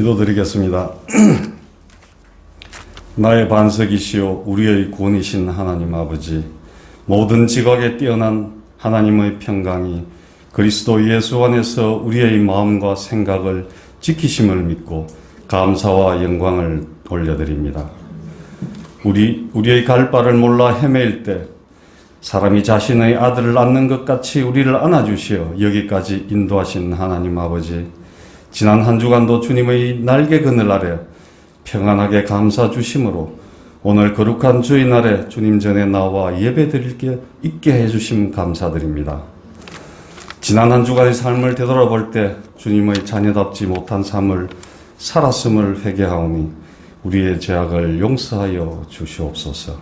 기도드리겠습니다. 나의 반석이시오 우리의 구원이신 하나님 아버지, 모든 지각에 뛰어난 하나님의 평강이 그리스도 예수 안에서 우리의 마음과 생각을 지키심을 믿고 감사와 영광을 올려드립니다. 우리의 갈 바를 몰라 헤매일 때 사람이 자신의 아들을 낳는 것 같이 우리를 안아주시어 여기까지 인도하신 하나님 아버지, 지난 한 주간도 주님의 날개 그늘 아래 평안하게 감사 주심으로 오늘 거룩한 주의 날에 주님 전에 나와 예배 드릴 게 있게 해주심 감사드립니다. 지난 한 주간의 삶을 되돌아볼 때 주님의 자녀답지 못한 삶을 살았음을 회개하오니 우리의 죄악을 용서하여 주시옵소서.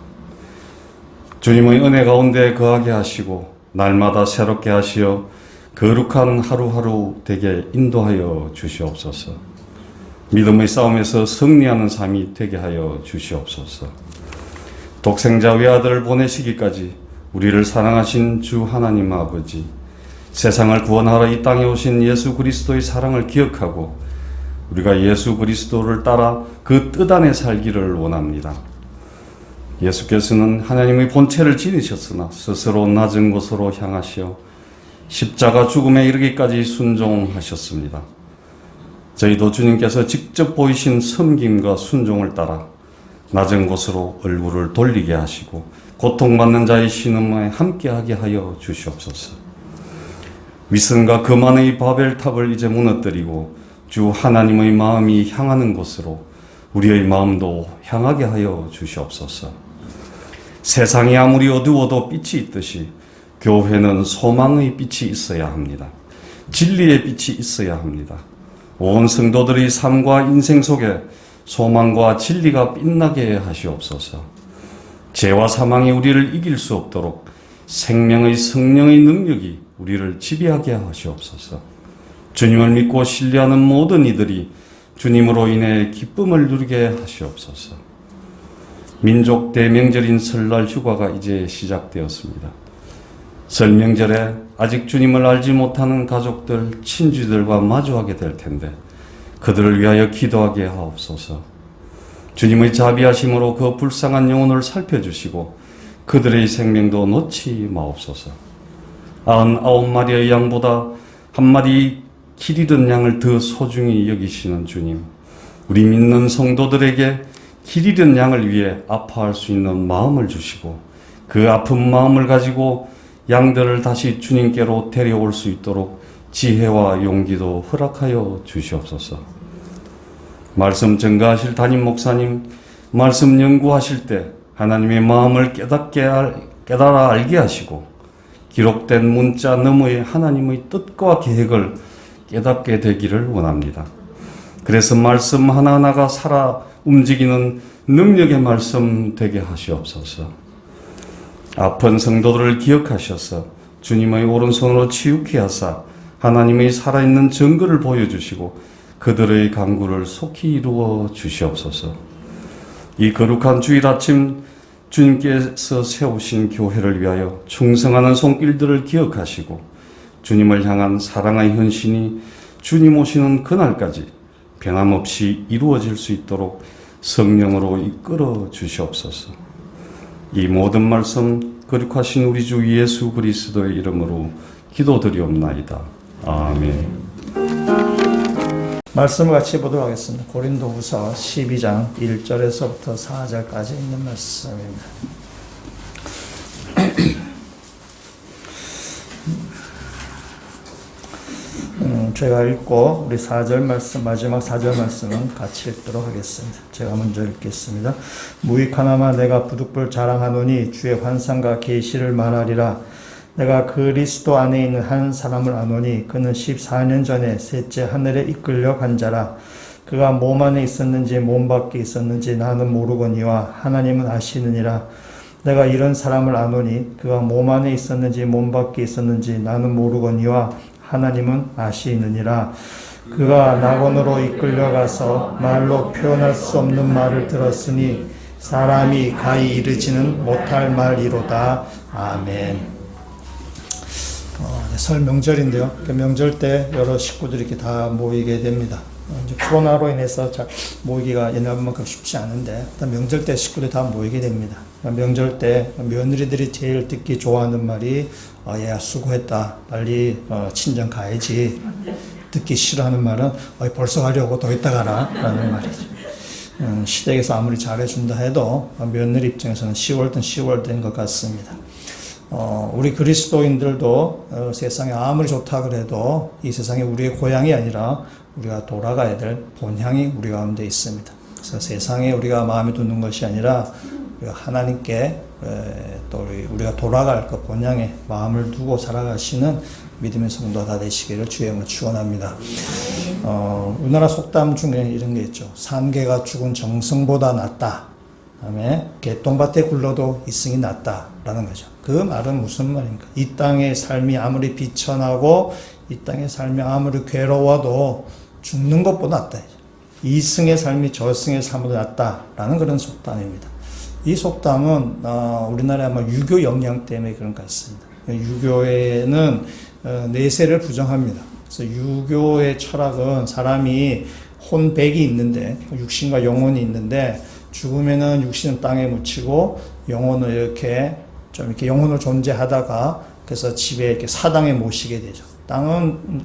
주님의 은혜 가운데 거하게 하시고 날마다 새롭게 하시어 거룩한 하루하루 되게 인도하여 주시옵소서. 믿음의 싸움에서 승리하는 삶이 되게 하여 주시옵소서. 독생자 외아들을 보내시기까지 우리를 사랑하신 주 하나님 아버지, 세상을 구원하러 이 땅에 오신 예수 그리스도의 사랑을 기억하고 우리가 예수 그리스도를 따라 그 뜻 안에 살기를 원합니다. 예수께서는 하나님의 본체를 지니셨으나 스스로 낮은 곳으로 향하시어 십자가 죽음에 이르기까지 순종하셨습니다. 저희도 주님께서 직접 보이신 섬김과 순종을 따라 낮은 곳으로 얼굴을 돌리게 하시고 고통받는 자의 신음에 함께하게 하여 주시옵소서. 위선과 거만의 바벨탑을 이제 무너뜨리고 주 하나님의 마음이 향하는 곳으로 우리의 마음도 향하게 하여 주시옵소서. 세상이 아무리 어두워도 빛이 있듯이 교회는 소망의 빛이 있어야 합니다. 진리의 빛이 있어야 합니다. 온 성도들의 삶과 인생 속에 소망과 진리가 빛나게 하시옵소서. 죄와 사망이 우리를 이길 수 없도록 생명의 성령의 능력이 우리를 지배하게 하시옵소서. 주님을 믿고 신뢰하는 모든 이들이 주님으로 인해 기쁨을 누리게 하시옵소서. 민족 대명절인 설날 휴가가 이제 시작되었습니다. 설 명절에 아직 주님을 알지 못하는 가족들, 친지들과 마주하게 될 텐데 그들을 위하여 기도하게 하옵소서. 주님의 자비하심으로 그 불쌍한 영혼을 살펴주시고 그들의 생명도 놓지 마옵소서. 99마리의 양보다 한 마리 길 잃은 양을 더 소중히 여기시는 주님, 우리 믿는 성도들에게 길 잃은 양을 위해 아파할 수 있는 마음을 주시고 그 아픈 마음을 가지고 양들을 다시 주님께로 데려올 수 있도록 지혜와 용기도 허락하여 주시옵소서. 말씀 전가하실 담임 목사님, 말씀 연구하실 때 하나님의 마음을 깨달아 알게 하시고 기록된 문자 너머의 하나님의 뜻과 계획을 깨닫게 되기를 원합니다. 그래서 말씀 하나하나가 살아 움직이는 능력의 말씀 되게 하시옵소서. 아픈 성도들을 기억하셔서 주님의 오른손으로 치유케 하사 하나님의 살아있는 증거를 보여주시고 그들의 간구를 속히 이루어 주시옵소서. 이 거룩한 주일 아침 주님께서 세우신 교회를 위하여 충성하는 손길들을 기억하시고 주님을 향한 사랑의 헌신이 주님 오시는 그날까지 변함없이 이루어질 수 있도록 성령으로 이끌어 주시옵소서. 이 모든 말씀 거룩하신 우리 주 예수 그리스도의 이름으로 기도드리옵나이다. 아멘. 말씀을 같이 보도록 하겠습니다. 고린도후서 12장 1절에서부터 4절까지 있는 말씀입니다. 제가 읽고 우리 4절 말씀, 마지막 4절 말씀은 같이 읽도록 하겠습니다. 제가 먼저 읽겠습니다. 무익하나마 내가 부득불 자랑하노니 주의 환상과 계시를 말하리라. 내가 그리스도 안에 있는 한 사람을 아노니 그는 14년 전에 셋째 하늘에 이끌려 간 자라. 그가 몸 안에 있었는지 몸 밖에 있었는지 나는 모르거니와 하나님은 아시느니라. 내가 이런 사람을 아노니 그가 몸 안에 있었는지 몸 밖에 있었는지 나는 모르거니와 하나님은 아시느니라. 그가 낙원으로 이끌려가서 말로 표현할 수 없는 말을 들었으니 사람이 가히 이르지는 못할 말이로다. 아멘. 설 명절인데요. 명절 때 여러 식구들이 이렇게 다 모이게 됩니다. 이제 코로나로 인해서 모이기가 옛날만큼 쉽지 않은데 명절 때 식구들 다 모이게 됩니다. 명절 때 며느리들이 제일 듣기 좋아하는 말이 얘야 수고했다. 빨리 친정 가야지. 듣기 싫어하는 말은 벌써 가려고 더 이따 가라 라는 말이죠. 시댁에서 아무리 잘해준다 해도 며느리 입장에서는 10월 된 것 같습니다. 우리 그리스도인들도 세상에 아무리 좋다 그래도 이 세상이 우리의 고향이 아니라 우리가 돌아가야 될 본향이 우리 가운데 있습니다. 그래서 세상에 우리가 마음에 두는 것이 아니라 우리가 하나님께 또 우리가 돌아갈 그 본향에 마음을 두고 살아가시는 믿음의 성도 다 되시기를 주의 이름으로 축원합니다. 우리나라 속담 중에 이런 게 있죠. 산개가 죽은 정성보다 낫다. 그다음에 개똥밭에 굴러도 이승이 낫다라는 거죠. 그 말은 무슨 말입니까? 이 땅의 삶이 아무리 비천하고 이 땅의 삶이 아무리 괴로워도 죽는 것보다 낫다. 이승의 삶이 저승의 삶보다 낫다라는 그런 속담입니다. 이 속담은 우리나라의 아마 유교 영향 때문에 그런 것 같습니다. 유교에는 내세를 부정합니다. 그래서 유교의 철학은 사람이 혼백이 있는데 육신과 영혼이 있는데 죽으면은 육신은 땅에 묻히고 영혼은 이렇게 영혼으로 존재하다가 그래서 집에 이렇게 사당에 모시게 되죠.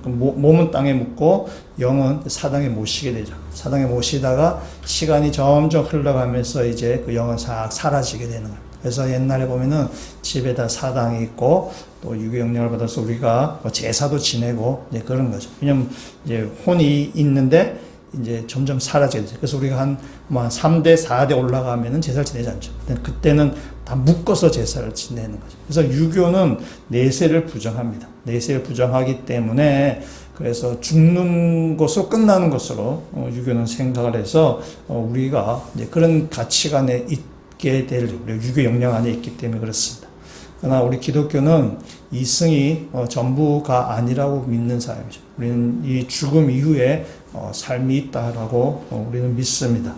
몸은 땅에 묻고 영은 사당에 모시게 되죠. 사당에 모시다가 시간이 점점 흘러가면서 이제 그 영은 싹 사라지게 되는 거예요. 그래서 옛날에 보면은 집에다 사당이 있고 또 유교 영향을 받아서 우리가 제사도 지내고 이제 그런 거죠. 왜냐면 이제 혼이 있는데 이제 점점 사라지게 되죠. 그래서 우리가 한 3대, 4대 올라가면은 제사를 지내지 않죠. 그때는 다 묶어서 제사를 지내는 거죠. 그래서 유교는 내세를 부정합니다. 내세를 부정하기 때문에 그래서 죽는 것으로 끝나는 것으로 유교는 생각을 해서 우리가 이제 그런 가치관에 있게 될 유교 영향 안에 있기 때문에 그렇습니다. 그러나 우리 기독교는 이승이 전부가 아니라고 믿는 사람이죠. 우리는 이 죽음 이후에 삶이 있다라고 우리는 믿습니다.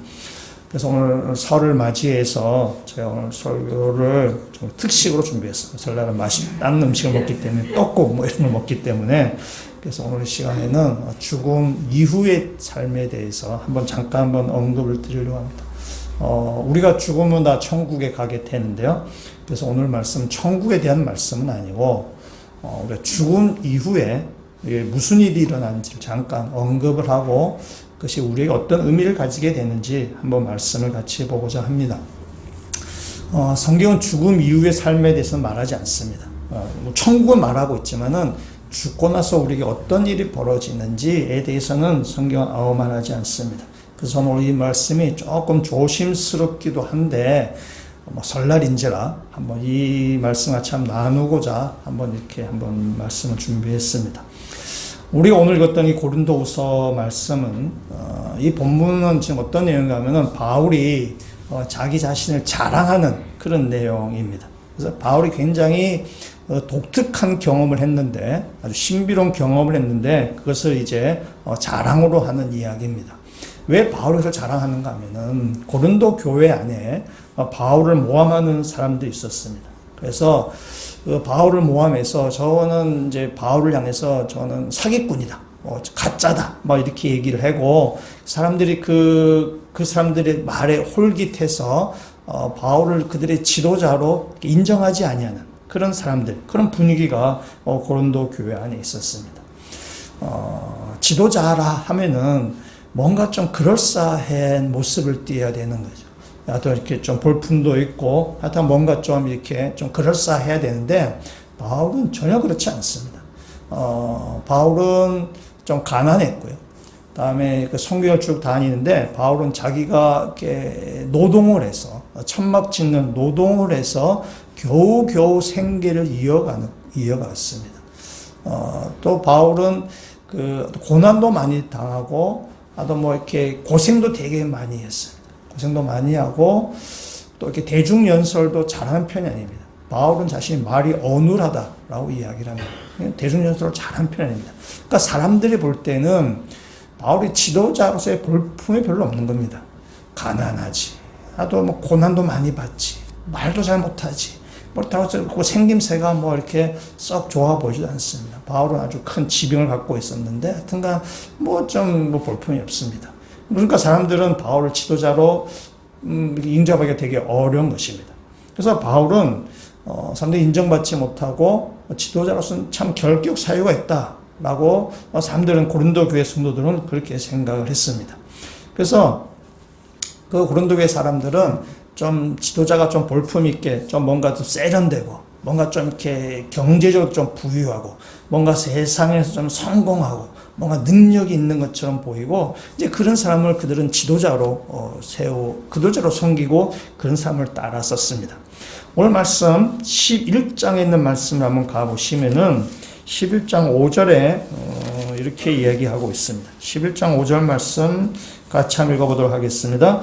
그래서 오늘 설을 맞이해서 제가 오늘 설교를 좀 특식으로 준비했습니다. 설날은 맛있는 음식을 먹기 때문에 떡국 뭐 이런 걸 먹기 때문에 그래서 오늘 시간에는 죽음 이후의 삶에 대해서 잠깐 언급을 드리려고 합니다. 우리가 죽으면 다 천국에 가게 되는데요. 그래서 오늘 말씀 천국에 대한 말씀은 아니고 우리가 죽음 이후에 무슨 일이 일어나는지를 잠깐 언급을 하고 그것이 우리에게 어떤 의미를 가지게 되는지 한번 말씀을 같이 보고자 합니다. 성경은 죽음 이후의 삶에 대해서는 말하지 않습니다. 천국은 말하고 있지만은 죽고 나서 우리에게 어떤 일이 벌어지는지에 대해서는 성경은 아무 말하지 않습니다. 그래서 오늘 이 말씀이 조금 조심스럽기도 한데 설날인지라 한번 이 말씀 같이 한번 나누고자 이렇게 말씀을 준비했습니다. 우리가 오늘 읽었던 이 고린도후서 말씀은 이 본문은 지금 어떤 내용인가 하면은 바울이 자기 자신을 자랑하는 그런 내용입니다. 그래서 바울이 굉장히 독특한 경험을 했는데 아주 신비로운 경험을 했는데 그것을 이제 자랑으로 하는 이야기입니다. 왜 바울이 그걸 자랑하는가 하면은 고린도 교회 안에 바울을 모함하는 사람들이 있었습니다. 그래서 그 바울을 모함해서 저는 이제 바울을 향해서 저는 사기꾼이다, 가짜다, 이렇게 얘기를 하고 사람들이 그 사람들의 말에 홀깃해서 바울을 그들의 지도자로 인정하지 아니하는 그런 사람들, 그런 분위기가 고린도 교회 안에 있었습니다. 지도자라 하면은 뭔가 좀 그럴싸한 모습을 띄어야 되는 거죠. 또 이렇게 좀 볼품도 있고, 하여튼 뭔가 좀 이렇게 좀 그럴싸해야 되는데, 바울은 전혀 그렇지 않습니다. 바울은 좀 가난했고요. 다음에 그 성경을 쭉 다니는데, 바울은 자기가 이렇게 노동을 해서, 천막 짓는 노동을 해서 겨우겨우 생계를 이어갔습니다. 또 바울은 그 고난도 많이 당하고, 또 이렇게 고생도 되게 많이 했어요. 고생도 많이 하고 또 이렇게 대중연설도 잘하는 편이 아닙니다. 바울은 자신이 말이 어눌하다라고 이야기를 합니다. 대중연설을 잘하는 편이 아닙니다. 그러니까 사람들이 볼 때는 바울이 지도자로서의 볼품이 별로 없는 겁니다. 가난하지, 또 고난도 많이 받지, 말도 잘 못하지, 그 생김새가 뭐 이렇게 썩 좋아 보이지도 않습니다. 바울은 아주 큰 지병을 갖고 있었는데 하여튼간 뭐 좀 볼품이 없습니다. 그러니까 사람들은 바울을 지도자로 인정하기가 되게 어려운 것입니다. 그래서 바울은 사람들이 인정받지 못하고 지도자로서는 참 결격 사유가 있다라고 사람들은 고린도 교회 성도들은 그렇게 생각을 했습니다. 그래서 그 고린도 교회 사람들은 좀 지도자가 좀 볼품 있게 좀 뭔가 좀 세련되고 뭔가 좀 이렇게 경제적으로 좀 부유하고 뭔가 세상에서 좀 성공하고 뭔가 능력이 있는 것처럼 보이고 이제 그런 사람을 그들은 지도자로 지도자로 섬기고 그런 사람을 따랐었습니다. 오늘 말씀 11장에 있는 말씀을 한번 가보시면은 11장 5절에 이렇게 이야기하고 있습니다. 11장 5절 말씀 같이 한번 읽어보도록 하겠습니다.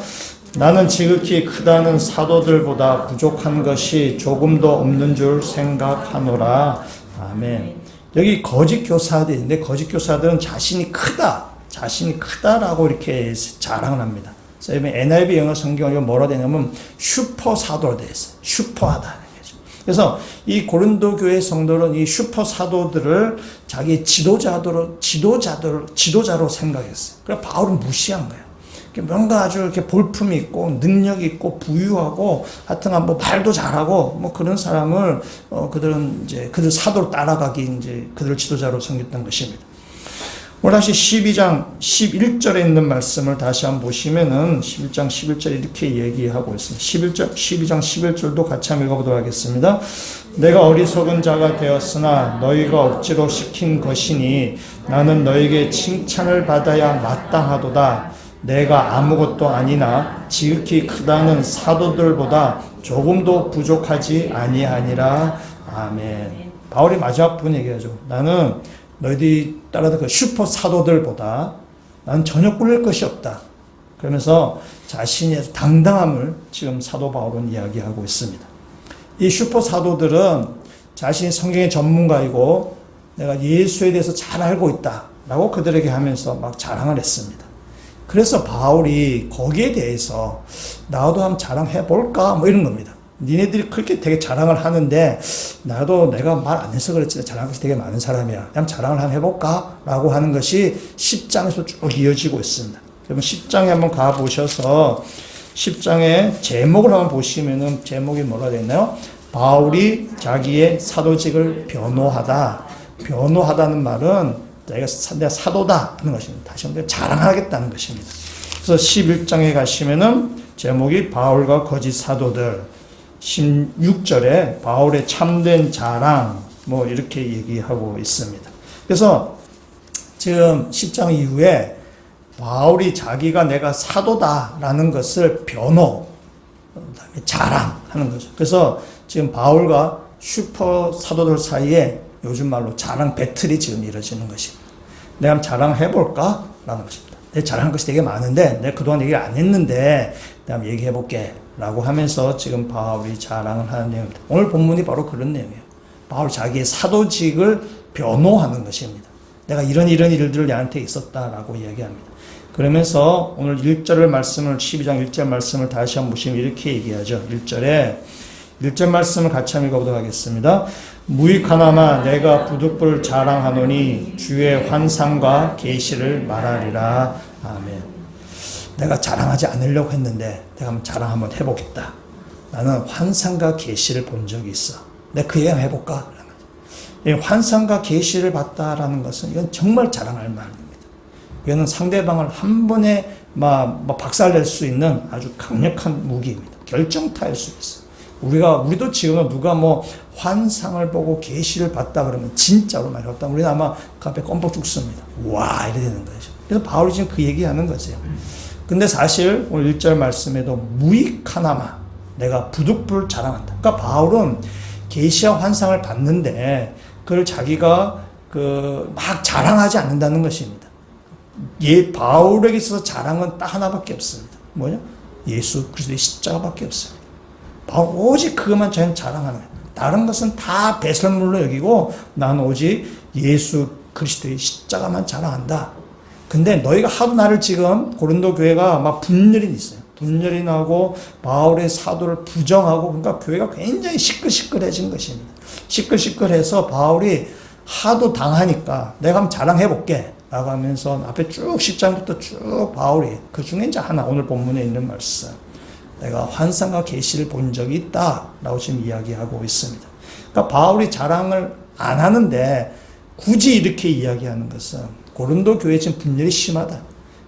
나는 지극히 크다는 사도들보다 부족한 것이 조금도 없는 줄 생각하노라. 아멘. 여기 거짓 교사들인데 거짓 교사들은 자신이 크다라고 이렇게 자랑을 합니다. 그래서 NIV 영어 성경이 뭐라 되냐면 슈퍼 사도로 되어 있어요. 슈퍼하다는 거죠. 그래서 이 고린도 교회 성도는 이 슈퍼 사도들을 자기 지도자로 생각했어요. 그래서 바울은 무시한 거예요. 뭔가 아주 이렇게 볼품이 있고 능력이 있고 부유하고 하여튼 뭐 말도 잘하고 뭐 그런 사람을 그들은 이제 그들 사도로 따라가기 이제 그들을 지도자로 섬겼던 것입니다. 오늘 다시 12장 11절에 있는 말씀을 다시 한번 보시면은 11장 11절 이렇게 얘기하고 있습니다. 12장 11절도 같이 한번 읽어보도록 하겠습니다. 내가 어리석은 자가 되었으나 너희가 억지로 시킨 것이니 나는 너에게 칭찬을 받아야 마땅하도다. 내가 아무것도 아니나 지극히 크다는 사도들보다 조금도 부족하지 아니하니라. 아멘. 바울이 마지막 부분 얘기하죠. 나는 너희들이 따라던 그 슈퍼 사도들보다 나는 전혀 꿀릴 것이 없다. 그러면서 자신의 당당함을 지금 사도 바울은 이야기하고 있습니다. 이 슈퍼 사도들은 자신이 성경의 전문가이고 내가 예수에 대해서 잘 알고 있다라고 그들에게 하면서 막 자랑을 했습니다. 그래서 바울이 거기에 대해서 나도 한번 자랑해볼까? 뭐 이런 겁니다. 니네들이 그렇게 되게 자랑을 하는데 나도 내가 말 안 해서 그렇지 자랑할 것이 되게 많은 사람이야. 그냥 자랑을 한번 해볼까? 라고 하는 것이 10장에서 쭉 이어지고 있습니다. 그러면 10장에 한번 가보셔서 10장의 제목을 한번 보시면은 제목이 뭐라 되어 있나요? 바울이 자기의 사도직을 변호하다. 변호하다는 말은 내가 사도다 하는 것입니다. 다시 한번 자랑하겠다는 것입니다. 그래서 11장에 가시면은 제목이 바울과 거짓 사도들, 16절에 바울의 참된 자랑 뭐 이렇게 얘기하고 있습니다. 그래서 지금 10장 이후에 바울이 자기가 내가 사도다라는 것을 변호, 그다음에 자랑하는 거죠. 그래서 지금 바울과 슈퍼 사도들 사이에 요즘 말로 자랑 배틀이 지금 이루어지는 것입니다. 내가 한번 자랑해볼까? 라는 것입니다. 내 자랑할 것이 되게 많은데 내가 그동안 얘기 안 했는데 내가 한번 얘기해볼게 라고 하면서 지금 바울이 자랑을 하는 내용입니다. 오늘 본문이 바로 그런 내용이에요. 바울 자기의 사도직을 변호하는 것입니다. 내가 이런 일들을 나한테 있었다라고 이야기합니다. 그러면서 오늘 1절 말씀을 12장 1절 말씀을 다시 한번 보시면 이렇게 얘기하죠. 1절 말씀을 같이 한번 읽어보도록 하겠습니다. 무익하나마 내가 부득불 자랑하노니 주의 환상과 계시를 말하리라. 아멘. 내가 자랑하지 않으려고 했는데 내가 한번 자랑 한번 해보겠다. 나는 환상과 계시를 본 적이 있어. 내가 그 얘기 한번 해볼까? 환상과 계시를 봤다라는 것은 이건 정말 자랑할 만합니다. 이거는 상대방을 한 번에 박살낼 수 있는 아주 강력한 무기입니다. 결정타일 수 있어요. 우리도 지금 누가 환상을 보고 계시를 봤다 그러면 진짜로 말했다. 우리는 아마 그 앞에 껌뻑 죽습니다. 와, 이래 되는 거죠. 그래서 바울이 지금 그 얘기하는 거죠. 근데 사실 오늘 1절 말씀에도 무익하나마 내가 부득불 자랑한다. 그러니까 바울은 계시와 환상을 봤는데 그걸 자기가 막 자랑하지 않는다는 것입니다. 바울에게 있어서 자랑은 딱 하나밖에 없습니다. 뭐냐? 예수 그리스도의 십자가밖에 없습니다. 바울 오직 그것만 자랑하는 거예요. 다른 것은 다 배설물로 여기고 나는 오직 예수 그리스도의 십자가만 자랑한다. 근데 너희가 하도 나를 지금 고린도 교회가 막 분열이 있어요. 분열이 나고 바울의 사도를 부정하고 그러니까 교회가 굉장히 시끌시끌해진 것입니다. 시끌시끌해서 바울이 하도 당하니까 내가 한번 자랑해볼게 라고 하면서 앞에 쭉 10장부터 쭉 바울이 그 중에 이제 하나 오늘 본문에 있는 말씀 내가 환상과 계시를 본 적이 있다 라고 지금 이야기하고 있습니다. 그러니까 바울이 자랑을 안 하는데 굳이 이렇게 이야기하는 것은 고린도 교회 지금 분열이 심하다.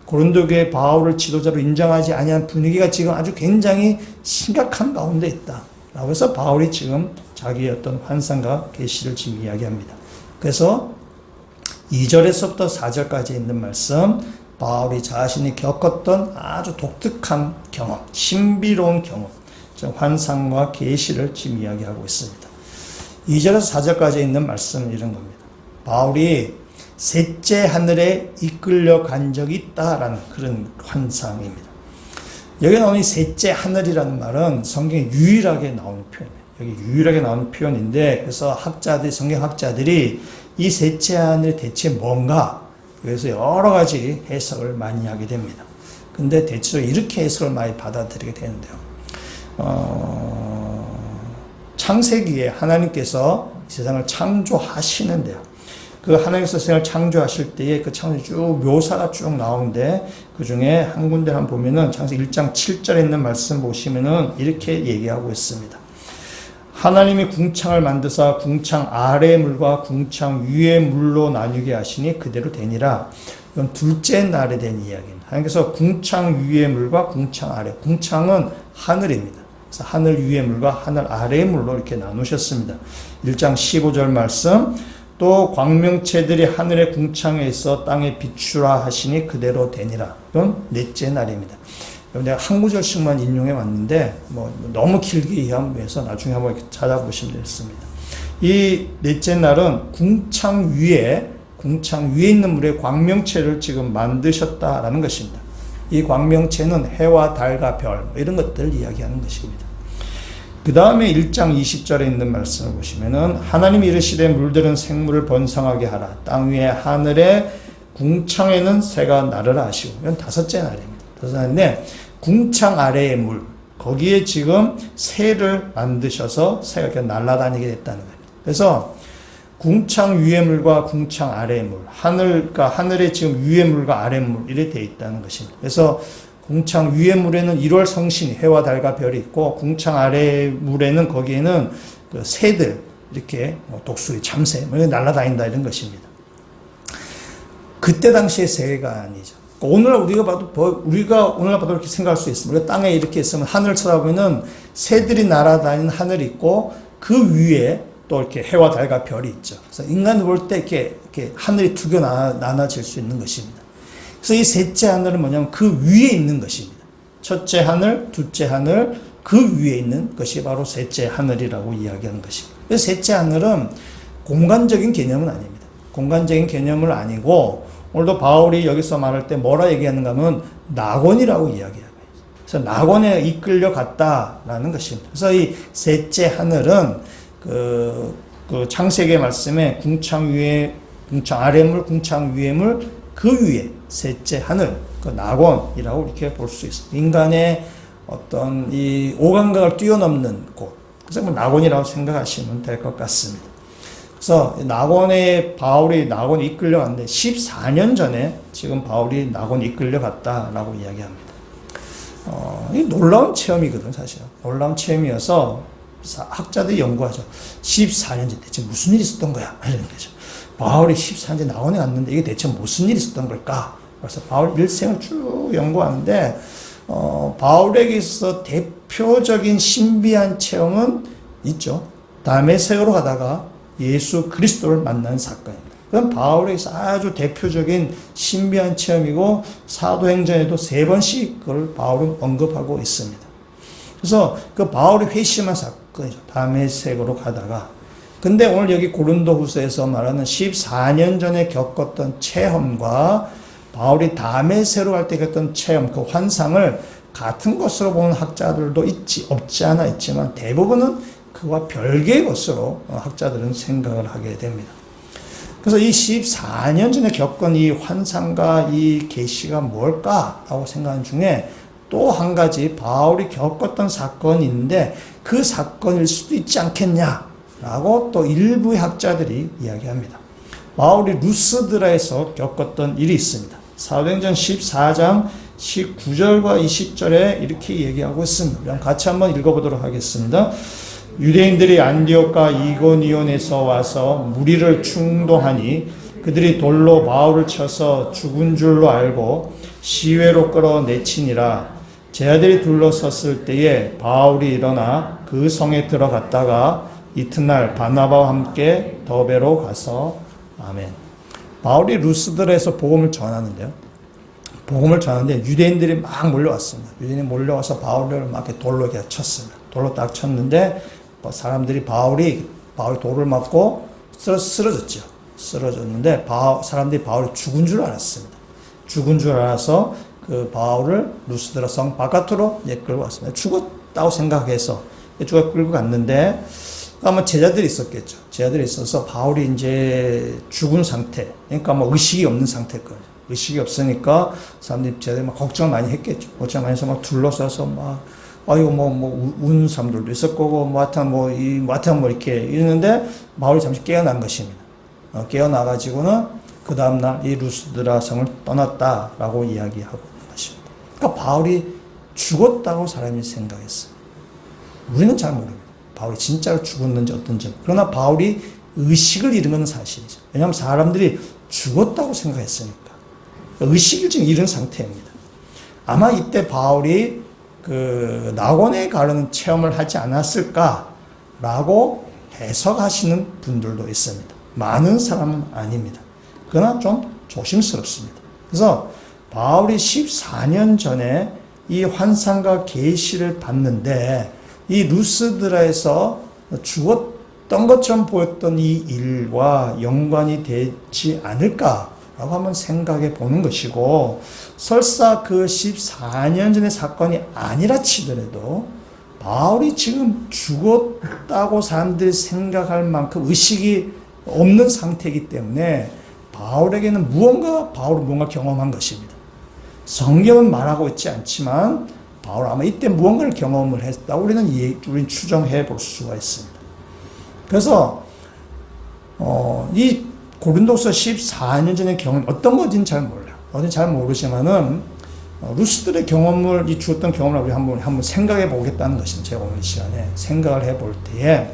고린도 교회 바울을 지도자로 인정하지 아니한 분위기가 지금 아주 굉장히 심각한 가운데 있다. 라고 해서 바울이 지금 자기의 어떤 환상과 계시를 지금 이야기합니다. 그래서 2절에서부터 4절까지 있는 말씀, 바울이 자신이 겪었던 아주 독특한 경험, 신비로운 경험, 환상과 계시를 지금 이야기하고 있습니다. 2절에서 4절까지 있는 말씀은 이런 겁니다. 바울이 셋째 하늘에 이끌려 간 적이 있다라는 그런 환상입니다. 여기 나오는 이 셋째 하늘이라는 말은 성경에 유일하게 나오는 표현이에요. 여기 유일하게 나오는 표현인데 그래서 성경학자들이 이 셋째 하늘이 대체 뭔가 그래서 여러 가지 해석을 많이 하게 됩니다. 근데 대체로 이렇게 해석을 많이 받아들이게 되는데요. 창세기에 하나님께서 세상을 창조하시는데요. 그 하나님께서 세상을 창조하실 때에 그 창조 쭉 묘사가 쭉 나오는데 그 중에 한 군데 한번 보면은 창세기 1장 7절에 있는 말씀 보시면은 이렇게 얘기하고 있습니다. 하나님이 궁창을 만드사 궁창 아래의 물과 궁창 위의 물로 나뉘게 하시니 그대로 되니라. 이건 둘째 날에 된 이야기입니다. 하나님께서 궁창 위의 물과 궁창 아래, 궁창은 하늘입니다. 그래서 하늘 위의 물과 하늘 아래의 물로 이렇게 나누셨습니다. 1장 15절 말씀, 또 광명체들이 하늘의 궁창에 있어 땅에 비추라 하시니 그대로 되니라. 이건 넷째 날입니다. 내가 한 구절씩만 인용해 왔는데 너무 길게 이해하면 위해서 나중에 한번 이렇게 찾아보시면 되겠습니다. 이 넷째 날은 궁창 위에 있는 물에 광명체를 지금 만드셨다라는 것입니다. 이 광명체는 해와 달과 별 이런 것들을 이야기하는 것입니다. 그 다음에 1장 20절에 있는 말씀을 보시면은 하나님이 이르시되 물들은 생물을 번성하게 하라. 땅 위에 하늘의 궁창에는 새가 나르라 하시고 이건 다섯째 날입니다. 다섯째 날인데 궁창 아래의 물 거기에 지금 새를 만드셔서 새가 이렇게 날아다니게 됐다는 거예요. 그래서 궁창 위의 물과 궁창 아래의 물 그러니까 하늘에 지금 위의 물과 아래의 물 이렇게 되어 있다는 것입니다. 그래서 궁창 위의 물에는 1월 성신 해와 달과 별이 있고 궁창 아래의 물에는 거기에는 그 새들 이렇게 독수리 참새 날아다닌다 이런 것입니다. 그때 당시의 새가 아니죠. 오늘날 우리가 오늘날 봐도 이렇게 생각할 수 있습니다. 우리가 땅에 이렇게 있으면 하늘을 쳐다보면은 새들이 날아다니는 하늘이 있고 그 위에 또 이렇게 해와 달과 별이 있죠. 그래서 인간을 볼 때 이렇게 하늘이 두 개 나눠질 수 있는 것입니다. 그래서 이 셋째 하늘은 뭐냐면 그 위에 있는 것입니다. 첫째 하늘, 둘째 하늘, 그 위에 있는 것이 바로 셋째 하늘이라고 이야기하는 것입니다. 그래서 셋째 하늘은 공간적인 개념은 아닙니다. 공간적인 개념은 아니고 오늘도 바울이 여기서 말할 때 뭐라 얘기하는가 하면 낙원이라고 이야기해요. 그래서 낙원에 이끌려 갔다라는 것입니다. 그래서 이 셋째 하늘은 그 창세기 말씀에 궁창 아래 물, 궁창 위의 물, 그 위에 셋째 하늘, 그 낙원이라고 이렇게 볼 수 있습니다. 인간의 어떤 이 오감각을 뛰어넘는 곳, 그래서 낙원이라고 생각하시면 될 것 같습니다. 그래서 바울이 낙원에 이끌려갔는데 14년 전에 지금 바울이 낙원에 이끌려갔다라고 이야기합니다. 이 놀라운 체험이거든 사실. 놀라운 체험이어서 학자들이 연구하죠. 14년 전 대체 무슨 일이 있었던 거야? 이런 거죠. 바울이 14년 전에 낙원에 갔는데 이게 대체 무슨 일이 있었던 걸까? 그래서 바울 일생을 쭉 연구하는데 바울에게 있어서 대표적인 신비한 체험은 있죠. 다메섹으로 가다가 예수 그리스도를 만난 사건입니다. 그건 바울에게서 아주 대표적인 신비한 체험이고 사도행전에도 3번씩 그걸 바울은 언급하고 있습니다. 그래서 그 바울이 회심한 사건이죠. 다메섹으로 가다가. 근데 오늘 여기 고린도후서에서 말하는 14년 전에 겪었던 체험과 바울이 다메섹으로 갈 때 겪었던 체험, 그 환상을 같은 것으로 보는 학자들도 없지 않아 있지만 대부분은 그와 별개의 것으로 학자들은 생각을 하게 됩니다. 그래서 이 14년 전에 겪은 이 환상과 이 계시가 뭘까라고 생각하는 중에 또 한 가지 바울이 겪었던 사건이 있는데 그 사건일 수도 있지 않겠냐라고 또 일부의 학자들이 이야기합니다. 바울이 루스드라에서 겪었던 일이 있습니다. 사도행전 14장 19절과 20절에 이렇게 얘기하고 있습니다. 그럼 같이 한번 읽어보도록 하겠습니다. 유대인들이 안디옥과 이고니온에서 와서 무리를 충동하니 그들이 돌로 바울을 쳐서 죽은 줄로 알고 시외로 끌어내치니라. 제자들이 둘러섰을 때에 바울이 일어나 그 성에 들어갔다가 이튿날 바나바와 함께 더베로 가서 아멘. 바울이 루스드라에서 복음을 전하는데요. 복음을 전하는데 유대인들이 막 몰려왔습니다. 유대인이 몰려와서 바울을 막 이렇게 돌로 이렇게 쳤습니다. 돌로 딱 쳤는데 사람들이 바울이 돌을 맞고 쓰러졌죠. 쓰러졌는데 사람들이 바울이 죽은 줄 알았습니다. 죽은 줄 알아서 그 바울을 루스드라 성 바깥으로 끌고 왔습니다. 죽었다고 생각해서 끌고 갔는데 아마 제자들이 있었겠죠. 제자들이 있어서 바울이 이제 죽은 상태, 그러니까 뭐 의식이 없는 상태거든요. 의식이 없으니까 사람들이 제자들이 막 걱정을 많이 했겠죠. 걱정 많이 해서 막 둘러싸서 막 아이고 우는 사람들도 있을 거고 뭐 이렇게 이러는데 바울이 잠시 깨어난 것입니다. 깨어나가지고는 그 다음날 이 루스드라 성을 떠났다라고 이야기하고 있는 것입니다. 그러니까 바울이 죽었다고 사람이 생각했어요. 우리는 잘 모릅니다. 바울이 진짜로 죽었는지 어떤지. 그러나 바울이 의식을 잃은 건 사실이죠. 왜냐하면 사람들이 죽었다고 생각했으니까. 의식을 지금 잃은 상태입니다. 아마 이때 바울이 그 낙원에 가는 체험을 하지 않았을까라고 해석하시는 분들도 있습니다. 많은 사람은 아닙니다. 그러나 좀 조심스럽습니다. 그래서 바울이 14년 전에 이 환상과 계시를 봤는데 이 루스드라에서 죽었던 것처럼 보였던 이 일과 연관이 되지 않을까라고 한번 생각해 보는 것이고, 설사 그 14년 전의 사건이 아니라 치더라도 바울이 지금 죽었다고 사람들이 생각할 만큼 의식이 없는 상태이기 때문에 바울에게는 바울은 무언가 경험한 것입니다. 성경은 말하고 있지 않지만 바울 아마 이때 무언가를 경험을 했다고 우리는 추정해 볼 수가 있습니다. 그래서 이 고린도서 14년 전의 경험 어떤 건지는 잘 몰라요. 어딘지 잘 모르지만은 루스들의 경험을 이 주었던 경험을 우리 한번 생각해 보겠다는 것입니다. 제가 오늘 이 시간에 생각을 해볼 때에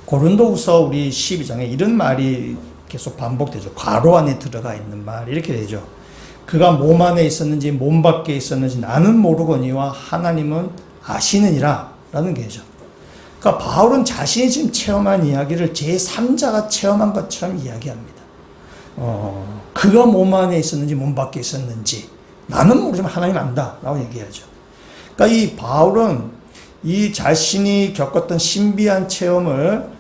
고린도후서 우리 12장에 이런 말이 계속 반복되죠. 괄호 안에 들어가 있는 말 이렇게 되죠. 그가 몸 안에 있었는지 몸 밖에 있었는지 나는 모르거니와 하나님은 아시느니라 라는 게죠. 그러니까 바울은 자신이 지금 체험한 이야기를 제3자가 체험한 것처럼 이야기합니다. 그가 몸 안에 있었는지 몸 밖에 있었는지 나는 모르지만 하나님 안다 라고 얘기하죠. 그러니까 이 바울은 이 자신이 겪었던 신비한 체험을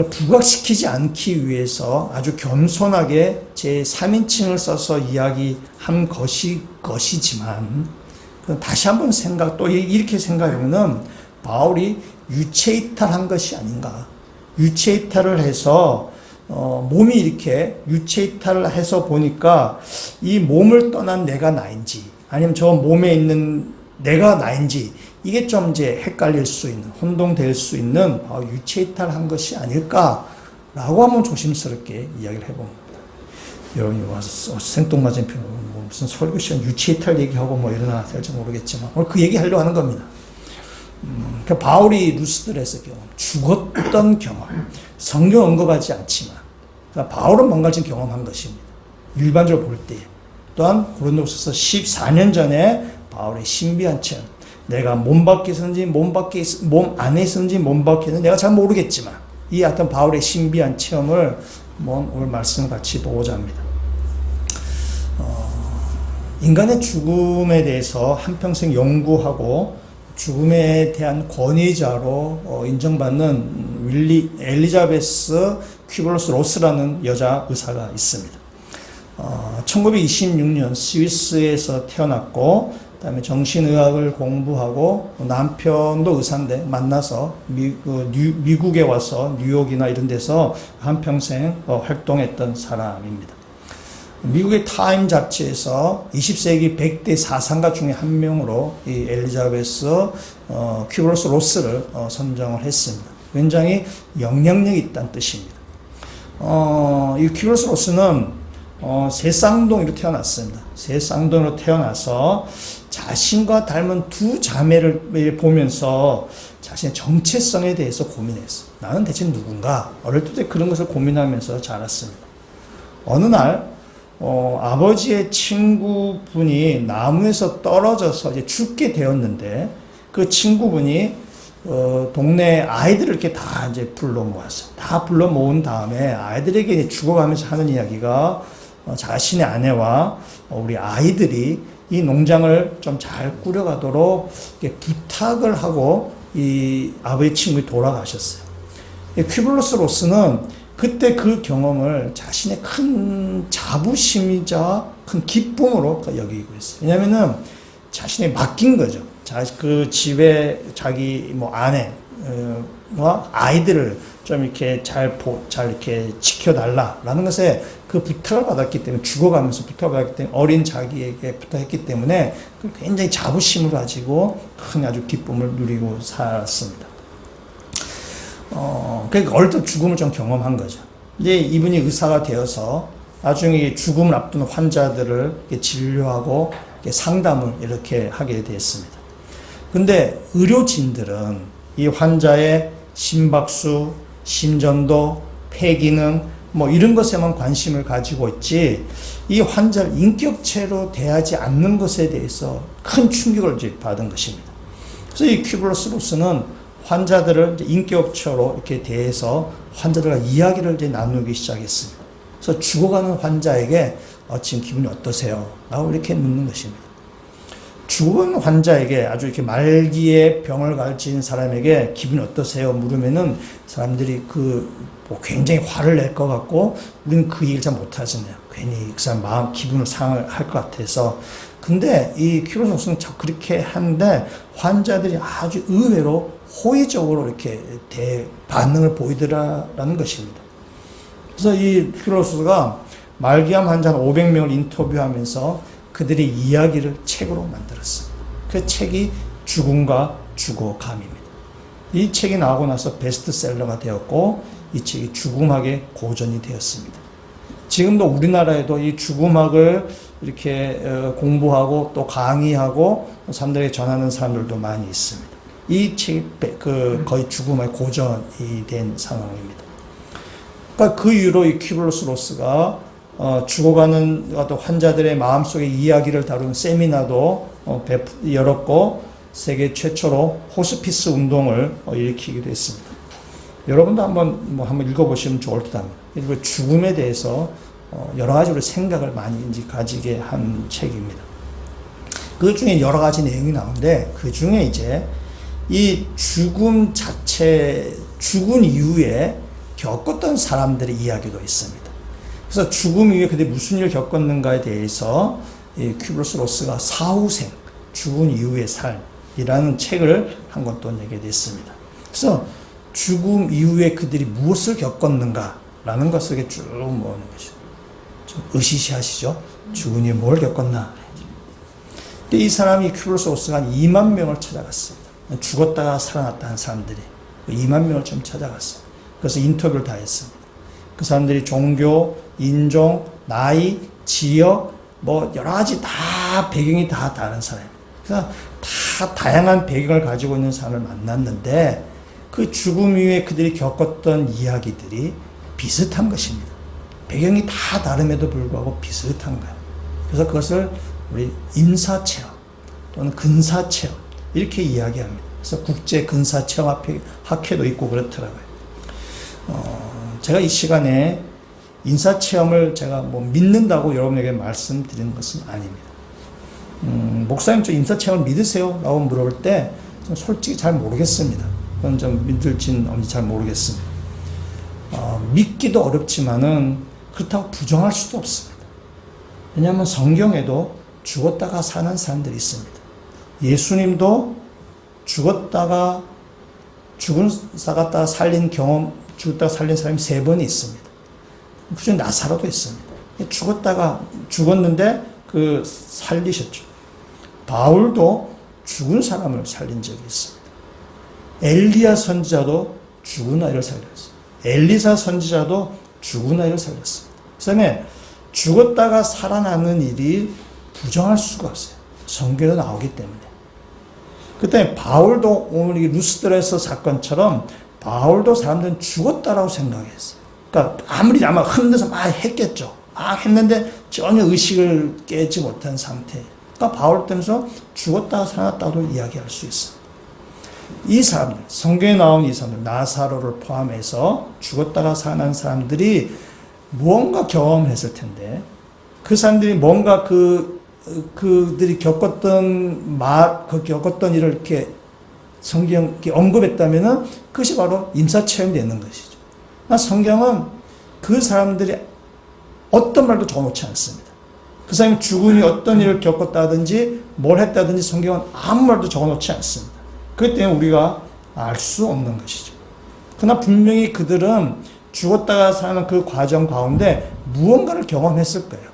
부각시키지 않기 위해서 아주 겸손하게 제3인칭을 써서 이야기한 것이지만, 다시 한번 또 이렇게 생각해보면 바울이 유체이탈한 것이 아닌가. 유체이탈을 해서 몸이 이렇게 유체이탈을 해서 보니까 이 몸을 떠난 내가 나인지 아니면 저 몸에 있는 내가 나인지 이게 좀 이제 헷갈릴 수 있는, 혼동될 수 있는 유체이탈한 것이 아닐까라고 한번 조심스럽게 이야기를 해봅니다. 여러분이 와서 생뚱맞은 무슨 설교 시간 유체이탈 얘기하고 이러나 될지 모르겠지만 오늘 그 얘기 하려고 하는 겁니다. 그러니까 바울이 루스드라에서 죽었던 경험, 성경 언급하지 않지만 그러니까 바울은 뭔가 지금 경험한 것입니다. 일반적으로 볼 때. 또한 고린도후서 14년 전에 바울의 신비한 체험, 내가 몸 밖에 있었는지 몸 안에 있었는지 몸 밖에 있는지 내가 잘 모르겠지만 이 어떤 바울의 신비한 체험을 오늘 말씀을 같이 보고자 합니다. 인간의 죽음에 대해서 한평생 연구하고 죽음에 대한 권위자로 인정받는 엘리자베스 퀴블러스 로스라는 여자 의사가 있습니다. 1926년 스위스에서 태어났고 그다음에 정신의학을 공부하고 남편도 의사인데 만나서 미국에 와서 뉴욕이나 이런 데서 한평생 활동했던 사람입니다. 미국의 타임 잡지에서 20세기 100대 사상가 중에 한 명으로 이 엘리자베스 큐블러스 로스를 선정을 했습니다. 굉장히 영향력이 있다는 뜻입니다. 이 큐블러스 로스는 새 쌍둥이로 태어났습니다. 새 쌍둥이로 태어나서 자신과 닮은 두 자매를 보면서 자신의 정체성에 대해서 고민했어. 나는 대체 누군가? 어릴 때 그런 것을 고민하면서 자랐습니다. 어느 날 아버지의 친구분이 나무에서 떨어져서 이제 죽게 되었는데 그 친구분이 동네 아이들을 이렇게 다 이제 불러 모았어요. 다 불러 모은 다음에 아이들에게 죽어가면서 하는 이야기가 자신의 아내와 우리 아이들이 이 농장을 좀 잘 꾸려가도록 부탁을 하고 이 아버지 친구가 돌아가셨어요. 큐블러스 로스는 그때 그 경험을 자신의 큰 자부심이자 큰 기쁨으로 여기고 있어요. 왜냐면은 자신이 맡긴 거죠. 그 집에 자기 아내와 아이들을 좀 이렇게 잘 이렇게 지켜달라라는 것에 그 부탁을 받았기 때문에 죽어가면서 부탁을 받았기 때문에 어린 자기에게 부탁했기 때문에 굉장히 자부심을 가지고 큰 아주 기쁨을 누리고 살았습니다. 그러니까 어릴 때 죽음을 좀 경험한 거죠. 이제 이분이 의사가 되어서 나중에 죽음을 앞둔 환자들을 진료하고 상담을 이렇게 하게 됐습니다. 근데 의료진들은 이 환자의 심박수, 심전도, 폐기능 이런 것에만 관심을 가지고 있지 이 환자를 인격체로 대하지 않는 것에 대해서 큰 충격을 받은 것입니다. 그래서 이 큐블러스 로스는 환자들을 인격체로 이렇게 대해서 환자들과 이야기를 이제 나누기 시작했습니다. 그래서 죽어가는 환자에게 지금 기분이 어떠세요? 라고 이렇게 묻는 것입니다. 죽은 환자에게 아주 이렇게 말기에 병을 가진 사람에게 기분이 어떠세요? 물으면은 사람들이 굉장히 화를 낼 것 같고 우리는 그 얘기를 잘 못하잖아요. 괜히 그 사람 기분을 상할 것 같아서. 근데 이 큐블러스는 그렇게 하는데 환자들이 아주 의외로 호의적으로 이렇게 반응을 보이더라라는 것입니다. 그래서 이 큐블러스가 말기암 환자 500명을 인터뷰하면서 그들의 이야기를 책으로 만들었어요. 그 책이 죽음과 죽어감입니다. 이 책이 나오고 나서 베스트셀러가 되었고 이 책이 죽음학의 고전이 되었습니다. 지금도 우리나라에도 이 죽음학을 이렇게 공부하고 또 강의하고 사람들에게 전하는 사람들도 많이 있습니다. 이 책이 거의 죽음의 고전이 된 상황입니다. 그러니까 그 이후로 이 큐블러스 로스가 죽어가는 환자들의 마음속의 이야기를 다룬 세미나도 열었고 세계 최초로 호스피스 운동을 일으키기도 했습니다. 여러분도 한번 읽어보시면 좋을 듯 합니다. 그리고 죽음에 대해서 여러 가지로 생각을 많이 가지게 한 책입니다. 그 중에 여러 가지 내용이 나오는데 그 중에 이제 이 죽음 자체, 죽은 이후에 겪었던 사람들의 이야기도 있습니다. 그래서 죽음 이후에 그들이 무슨 일을 겪었는가에 대해서 이 큐블러스 로스가 사후생, 죽은 이후의 삶이라는 책을 한 권 또 내게 됐습니다. 그래서 죽음 이후에 그들이 무엇을 겪었는가라는 것을 쭉 모으는 것이죠. 좀 의시시하시죠? 죽은 이후에 뭘 겪었나? 근데 이 사람이 큐블러스 로스가 한 2만 명을 찾아갔습니다. 죽었다가 살아났다는 사람들이 2만 명을 좀 찾아갔어요. 그래서 인터뷰를 다 했습니다. 그 사람들이 종교, 인종, 나이, 지역, 여러 가지 다 배경이 다 다른 사람입니다. 그래서 다 다양한 배경을 가지고 있는 사람을 만났는데 그 죽음 이후에 그들이 겪었던 이야기들이 비슷한 것입니다. 배경이 다 다름에도 불구하고 비슷한 거예요. 그래서 그것을 우리 임사체험 또는 근사체험 이렇게 이야기합니다. 그래서 국제 근사체험 학회도 있고 그렇더라고요. 제가 이 시간에 인사체험을 제가 믿는다고 여러분에게 말씀드리는 것은 아닙니다. 목사님 저 인사체험을 믿으세요? 라고 물어볼 때 솔직히 잘 모르겠습니다. 그건 좀 믿을지는 없는지 잘 모르겠습니다. 믿기도 어렵지만은 그렇다고 부정할 수도 없습니다. 왜냐하면 성경에도 죽었다가 사는 사람들이 있습니다. 예수님도 죽었다가 살린 경험, 죽었다가 살린 사람이 3번이 있습니다. 그중에 나사로도 있습니다. 죽었는데 살리셨죠. 바울도 죽은 사람을 살린 적이 있습니다. 엘리야 선지자도 죽은 아이를 살렸어요. 엘리사 선지자도 죽은 아이를 살렸어요. 그 다음에 죽었다가 살아나는 일이 부정할 수가 없어요. 성경에 나오기 때문에. 그 다음에 바울도 오늘 이 루스드레서 사건처럼 바울도 사람들은 죽었다라고 생각했어요. 그러니까 아무리 아마 흔들어서 막 했겠죠. 막 했는데 전혀 의식을 깨지 못한 상태. 그러니까 바울 때문에 죽었다가 살아났다고 이야기할 수 있어요. 이 사람들, 성경에 나온 이 사람들, 나사로를 포함해서 죽었다가 살아난 사람들이 무언가 경험을 했을 텐데, 그 사람들이 뭔가 그들이 겪었던 일을 이렇게 성경 언급했다면은 그것이 바로 임사체험이 되는 것이죠. 성경은 그 사람들이 어떤 말도 적어놓지 않습니다. 그 사람이 죽음이 어떤 일을 겪었다든지 뭘 했다든지 성경은 아무 말도 적어놓지 않습니다. 그렇기 때문에 우리가 알 수 없는 것이죠. 그러나 분명히 그들은 죽었다가 사는 그 과정 가운데 무언가를 경험했을 거예요.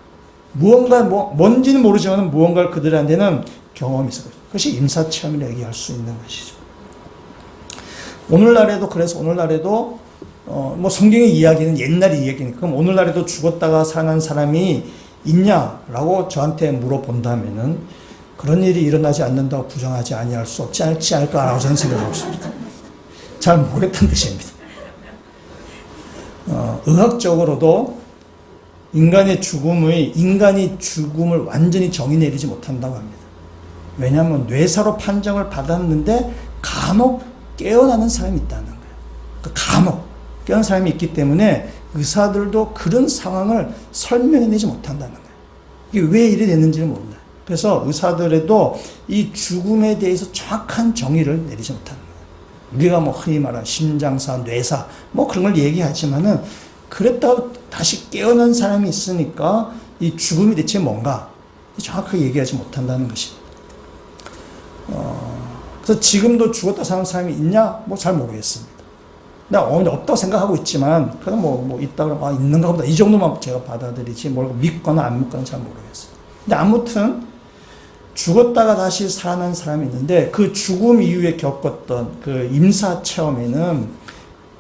뭔지는 모르지만 무언가를 그들한테는 경험이 있을 거예요. 그것이 임사체험이라고 얘기할 수 있는 것이죠. 오늘날에도 성경의 이야기는 옛날 이야기니까, 그럼 오늘날에도 죽었다가 사는 사람이 있냐라고 저한테 물어본다면은 그런 일이 일어나지 않는다고 부정하지 아니할 수 없지 않을까라고 저는 생각하고 있습니다. 잘 모르겠다는 뜻입니다. 의학적으로도 인간이 죽음을 완전히 정의 내리지 못한다고 합니다. 왜냐하면 뇌사로 판정을 받았는데 간혹 깨어나는 사람이 있다는 거예요. 간혹 깨어나는 사람이 있기 때문에 의사들도 그런 상황을 설명해내지 못한다는 거예요. 이게 왜 이래 됐는지를 모른다. 그래서 의사들에도 이 죽음에 대해서 정확한 정의를 내리지 못하는 거예요. 우리가 흔히 말하는 심장사, 뇌사 그런 걸 얘기하지만은 그랬다고 다시 깨어난 사람이 있으니까 이 죽음이 대체 뭔가 정확하게 얘기하지 못한다는 것입니다. 그래서 지금도 죽었다 사는 사람이 있냐? 잘 모르겠습니다. 내가 없다고 생각하고 있지만, 그래도 있다 그러면, 있는가 보다. 이 정도만 제가 받아들이지, 믿거나 안 믿거나 잘 모르겠어요. 근데 아무튼, 죽었다가 다시 살아난 사람이 있는데, 그 죽음 이후에 겪었던 그 임사 체험에는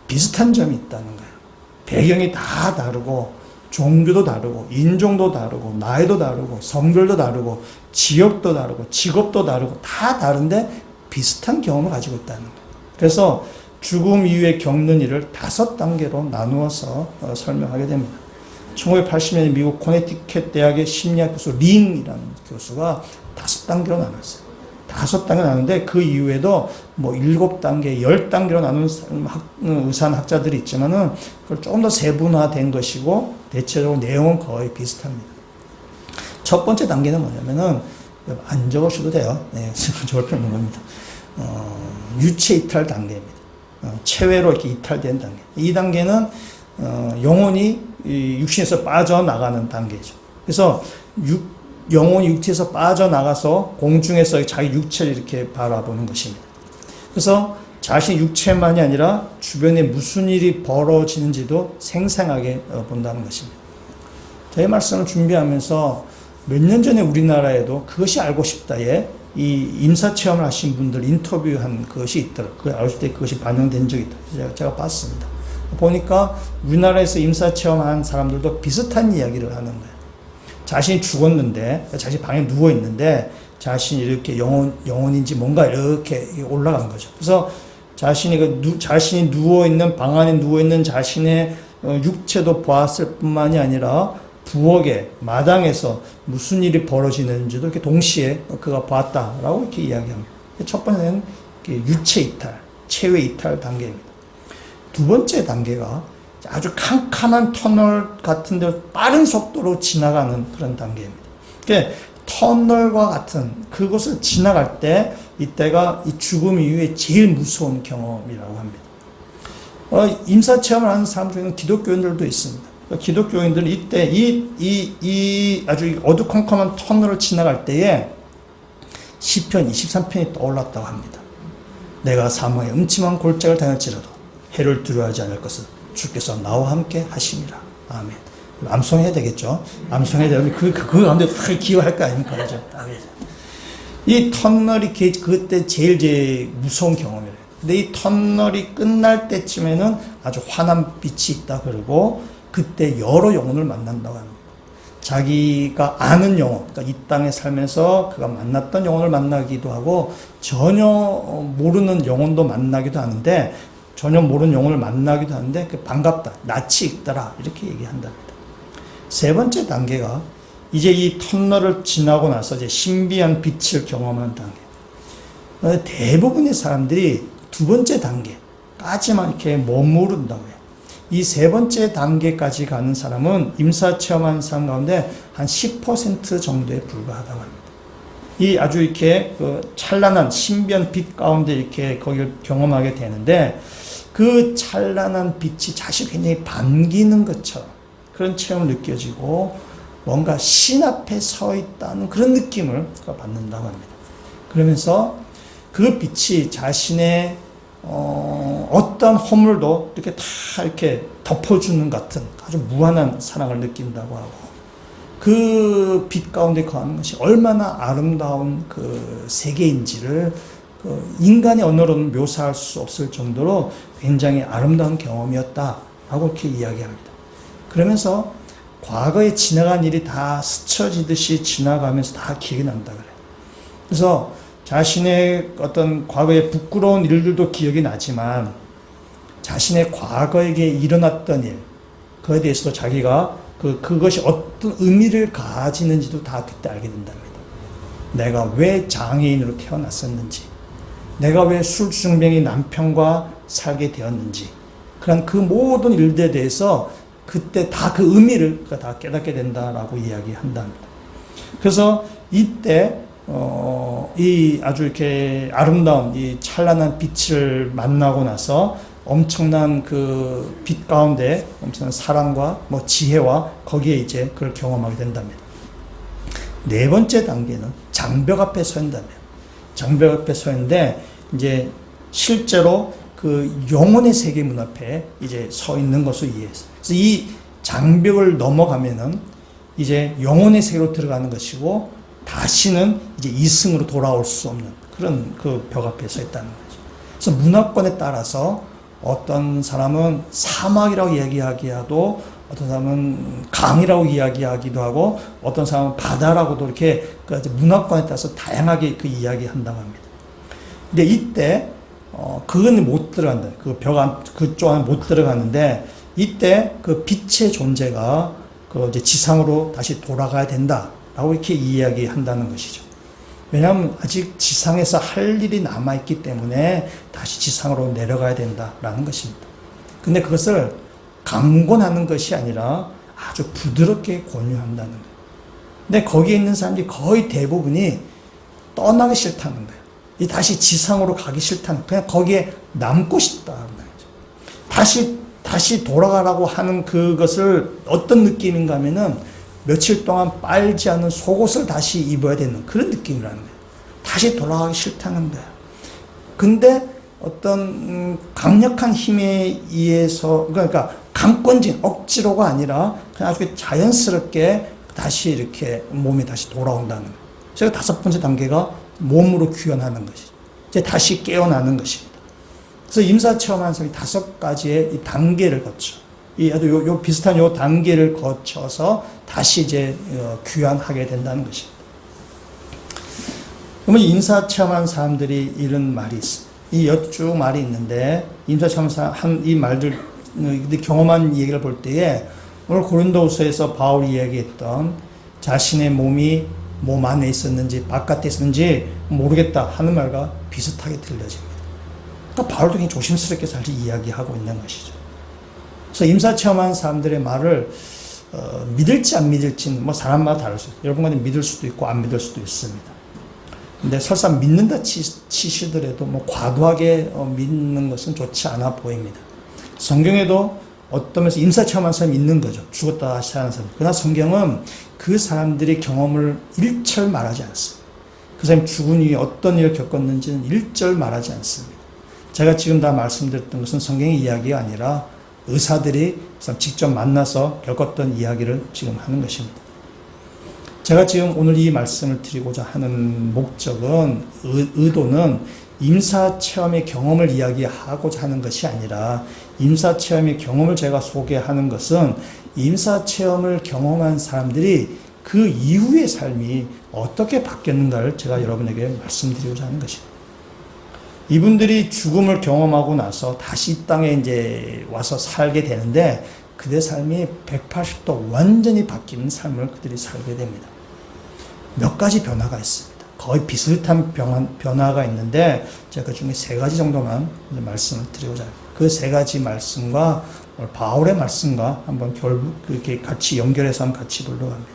비슷한 점이 있다는 거예요. 배경이 다 다르고, 종교도 다르고, 인종도 다르고, 나이도 다르고, 성별도 다르고, 지역도 다르고, 직업도 다르고, 다 다른데 비슷한 경험을 가지고 있다는 거예요. 그래서 죽음 이후에 겪는 일을 5단계로 나누어서 설명하게 됩니다. 1980년에 미국 코네티켓 대학의 심리학 교수 링이라는 교수가 5단계로 나눴어요. 5단계 나누는데 그 이후에도 7단계, 10단계로 나눈 의사나 학자들이 있지만은 그걸 조금 더 세분화된 것이고 대체적으로 내용은 거의 비슷합니다. 첫 번째 단계는 뭐냐면은 안 적으셔도 돼요. 네, 적을 필요 없는 겁니다. 유체 이탈 단계입니다. 체외로 이렇게 이탈된 단계. 이 단계는 영혼이 육신에서 빠져나가는 단계죠. 그래서 영혼이 육체에서 빠져나가서 공중에서 자기 육체를 이렇게 바라보는 것입니다. 그래서 자신 육체만이 아니라 주변에 무슨 일이 벌어지는지도 생생하게 본다는 것입니다. 저희 말씀을 준비하면서 몇 년 전에 우리나라에도 그것이 알고 싶다에 이 임사체험을 하신 분들 인터뷰한 것이 있더라고요. 그걸 알고 싶다 그것이 반영된 적이 있다. 제가 봤습니다. 보니까 우리나라에서 임사체험한 사람들도 비슷한 이야기를 하는 거예요. 자신이 죽었는데, 자신이 방에 누워있는데, 자신이 이렇게 영혼인지 뭔가 이렇게 올라간 거죠. 그래서 자신이 누워있는, 방 안에 누워있는 자신의 육체도 보았을 뿐만이 아니라 부엌에, 마당에서 무슨 일이 벌어지는지도 이렇게 동시에 그가 봤다라고 이렇게 이야기합니다. 첫 번째는 유체 이탈, 체외 이탈 단계입니다. 두 번째 단계가 아주 캄캄한 터널 같은 데 빠른 속도로 지나가는 그런 단계입니다. 그러니까 터널과 같은 그곳을 지나갈 때 이때가 이 죽음 이후에 제일 무서운 경험이라고 합니다. 임사체험을 하는 사람 중에는 기독교인들도 있습니다. 기독교인들은 이때 이 아주 어두컴컴한 터널을 지나갈 때에 시편 23편이 떠올랐다고 합니다. 내가 사망의 음침한 골짜기를 다닐지라도 해를 두려워하지 않을 것은 주께서 나와 함께 하심이라. 아멘. 암송해야 되겠죠. 암송해야 되면 그 가운데 다 기여할 거 아닙니까? 그죠? 이 터널이 그때 제일 무서운 경험이래요. 근데 이 터널이 끝날 때쯤에는 아주 환한 빛이 있다 그러고 그때 여러 영혼을 만난다고 합니다. 자기가 아는 영혼, 그러니까 이 땅에 살면서 그가 만났던 영혼을 만나기도 하고 전혀 모르는 영혼도 만나기도 하는데 전혀 모르는 영혼을 만나기도 하는데 반갑다, 낯이 익더라 이렇게 얘기한답니다. 세 번째 단계가 이제 이 터널을 지나고 나서 이제 신비한 빛을 경험하는 단계. 대부분의 사람들이 두 번째 단계까지만 이렇게 머무른다고 해요. 이 세 번째 단계까지 가는 사람은 임사체험한 사람 가운데 한 10% 정도에 불과하다고 합니다. 이 아주 이렇게 그 찬란한 신비한 빛 가운데 이렇게 거기를 경험하게 되는데 그 찬란한 빛이 자신이 굉장히 반기는 것처럼 그런 체험을 느껴지고 뭔가 신 앞에 서 있다는 그런 느낌을 받는다고 합니다. 그러면서 그 빛이 자신의 어떤 허물도 이렇게 다 이렇게 덮어주는 같은 아주 무한한 사랑을 느낀다고 하고 그 빛 가운데 거하는 것이 얼마나 아름다운 그 세계인지를 그 인간의 언어로는 묘사할 수 없을 정도로 굉장히 아름다운 경험이었다라고 이렇게 이야기합니다. 그러면서 과거에 지나간 일이 다 스쳐지듯이 지나가면서 다 기억이 난다 그래요. 그래서 자신의 어떤 과거의 부끄러운 일들도 기억이 나지만 자신의 과거에 일어났던 일, 그에 대해서도 자기가 그것이 어떤 의미를 가지는지도 다 그때 알게 된답니다. 내가 왜 장애인으로 태어났었는지, 내가 왜 술중병의 남편과 살게 되었는지, 그런 그 모든 일들에 대해서 그때 다 그 의미를 다 깨닫게 된다라고 이야기한답니다. 그래서 이때 이 아주 이렇게 아름다운 이 찬란한 빛을 만나고 나서 엄청난 그 빛 가운데 엄청난 사랑과 뭐 지혜와 거기에 이제 그걸 경험하게 된답니다. 네 번째 단계는 장벽 앞에 서 있다면 장벽 앞에 서 있는데 이제 실제로 그 영혼의 세계 문 앞에 이제 서 있는 것을 이해해서 그래서 이 장벽을 넘어가면은 이제 영혼의 세계로 들어가는 것이고 다시는 이제 이승으로 돌아올 수 없는 그런 그 벽 앞에 서 있다는 거죠. 그래서 문화권에 따라서 어떤 사람은 사막이라고 이야기하기도 어떤 사람은 강이라고 이야기하기도 하고 어떤 사람은 바다라고도 이렇게 그 문화권에 따라서 다양하게 그 이야기한다고 합니다. 근데 이때 그건 못 들어간다. 그 벽 안 그쪽 안에 못 들어가는데 이때 그 빛의 존재가 그 이제 지상으로 다시 돌아가야 된다라고 이렇게 이야기한다는 것이죠. 왜냐하면 아직 지상에서 할 일이 남아있기 때문에 다시 지상으로 내려가야 된다라는 것입니다. 근데 그것을 강권하는 것이 아니라 아주 부드럽게 권유한다는 거예요. 근데 거기에 있는 사람들이 거의 대부분이 떠나기 싫다는 거예요. 다시 지상으로 가기 싫다는, 그냥 거기에 남고 싶다는 거죠. 다시 돌아가라고 하는 그것을 어떤 느낌인가 하면은 며칠 동안 빨지 않은 속옷을 다시 입어야 되는 그런 느낌이라는 거예요. 다시 돌아가기 싫다는 거예요. 근데 어떤 강력한 힘에 의해서, 그러니까 강권진, 억지로가 아니라 그냥 아주 자연스럽게 다시 이렇게 몸이 다시 돌아온다는 거예요. 그래서 다섯 번째 단계가 몸으로 귀환하는 것이죠. 이제 다시 깨어나는 것입니다. 그래서 임사체험하는 사람이 다섯 가지의 이 단계를 거쳐, 요 비슷한 요 단계를 거쳐서 다시 이제 귀환하게 된다는 것입니다. 그러면 임사체험한 사람들이 이런 말이 있습니다. 이 쭉 말이 있는데 임사체험한 이 말들 경험한 얘기를 볼 때에 오늘 고린도후서에서 바울이 이야기했던 자신의 몸이 몸 안에 있었는지 바깥에 있었는지 모르겠다 하는 말과 비슷하게 들려집니다. 그러니까 바울도 굉장히 조심스럽게 사실 이야기하고 있는 것이죠. 그래서 임사체험한 사람들의 말을 믿을지 안 믿을지는 뭐 사람마다 다를 수 있어요. 여러분과는 믿을 수도 있고 안 믿을 수도 있습니다. 근데 설사 믿는다 치시더라도 뭐 과도하게 믿는 것은 좋지 않아 보입니다. 성경에도 어떤 면에서 임사체험한 사람이 있는 거죠. 죽었다 다시 사는 사람. 그러나 성경은 그 사람들의 경험을 일절 말하지 않습니다. 그 사람이 죽은 이후에 어떤 일을 겪었는지는 일절 말하지 않습니다. 제가 지금 다 말씀드렸던 것은 성경의 이야기가 아니라 의사들이 직접 만나서 겪었던 이야기를 지금 하는 것입니다. 제가 지금 오늘 이 말씀을 드리고자 하는 목적은, 의도는 임사체험의 경험을 이야기하고자 하는 것이 아니라, 임사체험의 경험을 제가 소개하는 것은 임사체험을 경험한 사람들이 그 이후의 삶이 어떻게 바뀌었는가를 제가 여러분에게 말씀드리고자 하는 것입니다. 이분들이 죽음을 경험하고 나서 다시 이 땅에 이제 와서 살게 되는데, 그들의 삶이 180도 완전히 바뀌는 삶을 그들이 살게 됩니다. 몇 가지 변화가 있습니다. 거의 비슷한 변화가 있는데, 제가 그 중에 3가지 정도만 말씀을 드리고자 합니다. 그 3가지 말씀과 바울의 말씀과 한번 그렇게 같이 연결해서 한번 같이 보려고 합니다.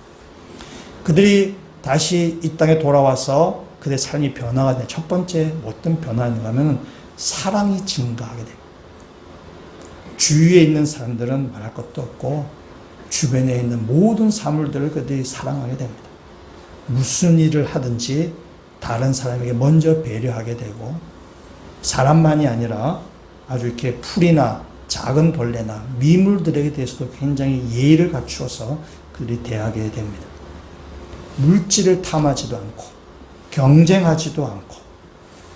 그들이 다시 이 땅에 돌아와서 그들의 삶이 변화가 되는 첫 번째 어떤 변화인가 하면 사랑이 증가하게 됩니다. 주위에 있는 사람들은 말할 것도 없고 주변에 있는 모든 사물들을 그들이 사랑하게 됩니다. 무슨 일을 하든지 다른 사람에게 먼저 배려하게 되고, 사람만이 아니라 아주 이렇게 풀이나 작은 벌레나 미물들에게 대해서도 굉장히 예의를 갖추어서 그들이 대하게 됩니다. 물질을 탐하지도 않고 경쟁하지도 않고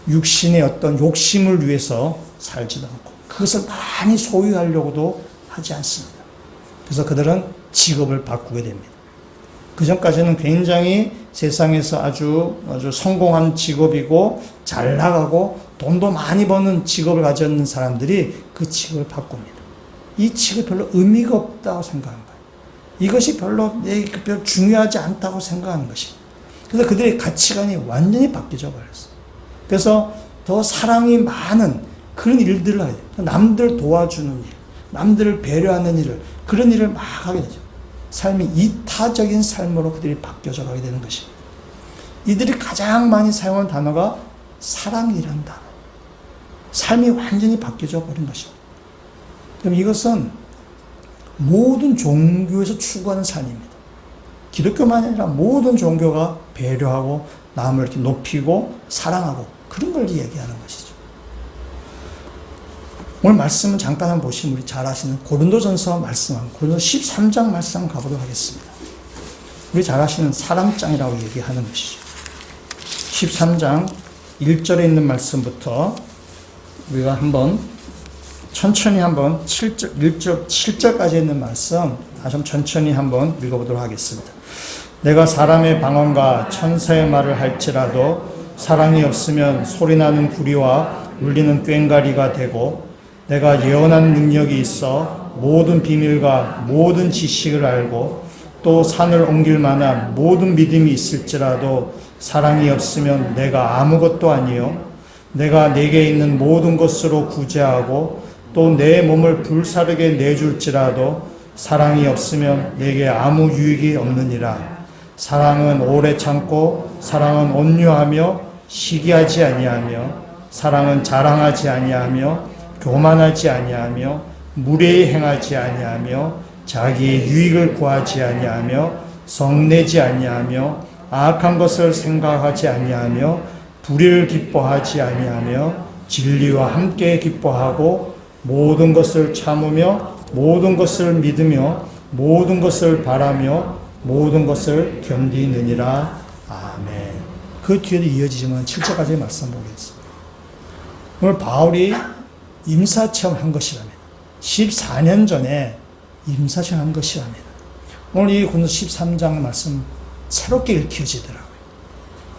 육신의 어떤 욕심을 위해서 살지도 않고 그것을 많이 소유하려고도 하지 않습니다. 그래서 그들은 직업을 바꾸게 됩니다. 그 전까지는 굉장히 세상에서 아주 성공한 직업이고 잘 나가고 돈도 많이 버는 직업을 가졌는 사람들이 그 직업을 바꿉니다. 이 직업이 별로 의미가 없다고 생각하는 거예요. 이것이 별로 중요하지 않다고 생각하는 것입니다. 그래서 그들의 가치관이 완전히 바뀌어 버렸어요. 그래서 더 사랑이 많은 그런 일들을 하게 돼요. 남들 도와주는 일, 남들을 배려하는 일을, 그런 일을 막 하게 되죠. 삶이 이타적인 삶으로 그들이 바뀌어져 가게 되는 것입니다. 이들이 가장 많이 사용한 단어가 사랑이라는 단어. 삶이 완전히 바뀌어져 버린 것입니다. 그럼 이것은 모든 종교에서 추구하는 삶입니다. 기독교만이 아니라 모든 종교가 배려하고 남을 이렇게 높이고 사랑하고 그런 걸 얘기하는 것이죠. 오늘 말씀은 잠깐 한번 보시면 우리 잘 아시는 고린도전서 말씀한 고린도 13장 말씀 가보도록 하겠습니다. 우리 잘 아시는 사랑장이라고 얘기하는 것이죠. 13장 1절에 있는 말씀부터 우리가 한번 천천히 한번 7절까지 있는 말씀 좀 천천히 한번 읽어보도록 하겠습니다. 내가 사람의 방언과 천사의 말을 할지라도 사랑이 없으면 소리나는 구리와 울리는 꽹과리가 되고, 내가 예언하는 능력이 있어 모든 비밀과 모든 지식을 알고 또 산을 옮길 만한 모든 믿음이 있을지라도 사랑이 없으면 내가 아무것도 아니요 내가 내게 있는 모든 것으로 구제하고 또 내 몸을 불사르게 내줄지라도 사랑이 없으면 내게 아무 유익이 없느니라. 사랑은 오래 참고 사랑은 온유하며 시기하지 아니하며 사랑은 자랑하지 아니하며 교만하지 아니하며 무례히 행하지 아니하며 자기의 유익을 구하지 아니하며 성내지 아니하며 악한 것을 생각하지 아니하며 불의를 기뻐하지 아니하며 진리와 함께 기뻐하고 모든 것을 참으며 모든 것을 믿으며 모든 것을 바라며 모든 것을 견디느니라. 아멘. 그 뒤에도 이어지지만 7절까지 말씀 보겠습니다. 오늘 바울이 임사체험한 것이라면 14년 전에 임사체험한 것이라면 오늘 이 고린도 13장 말씀 새롭게 읽혀지더라고요.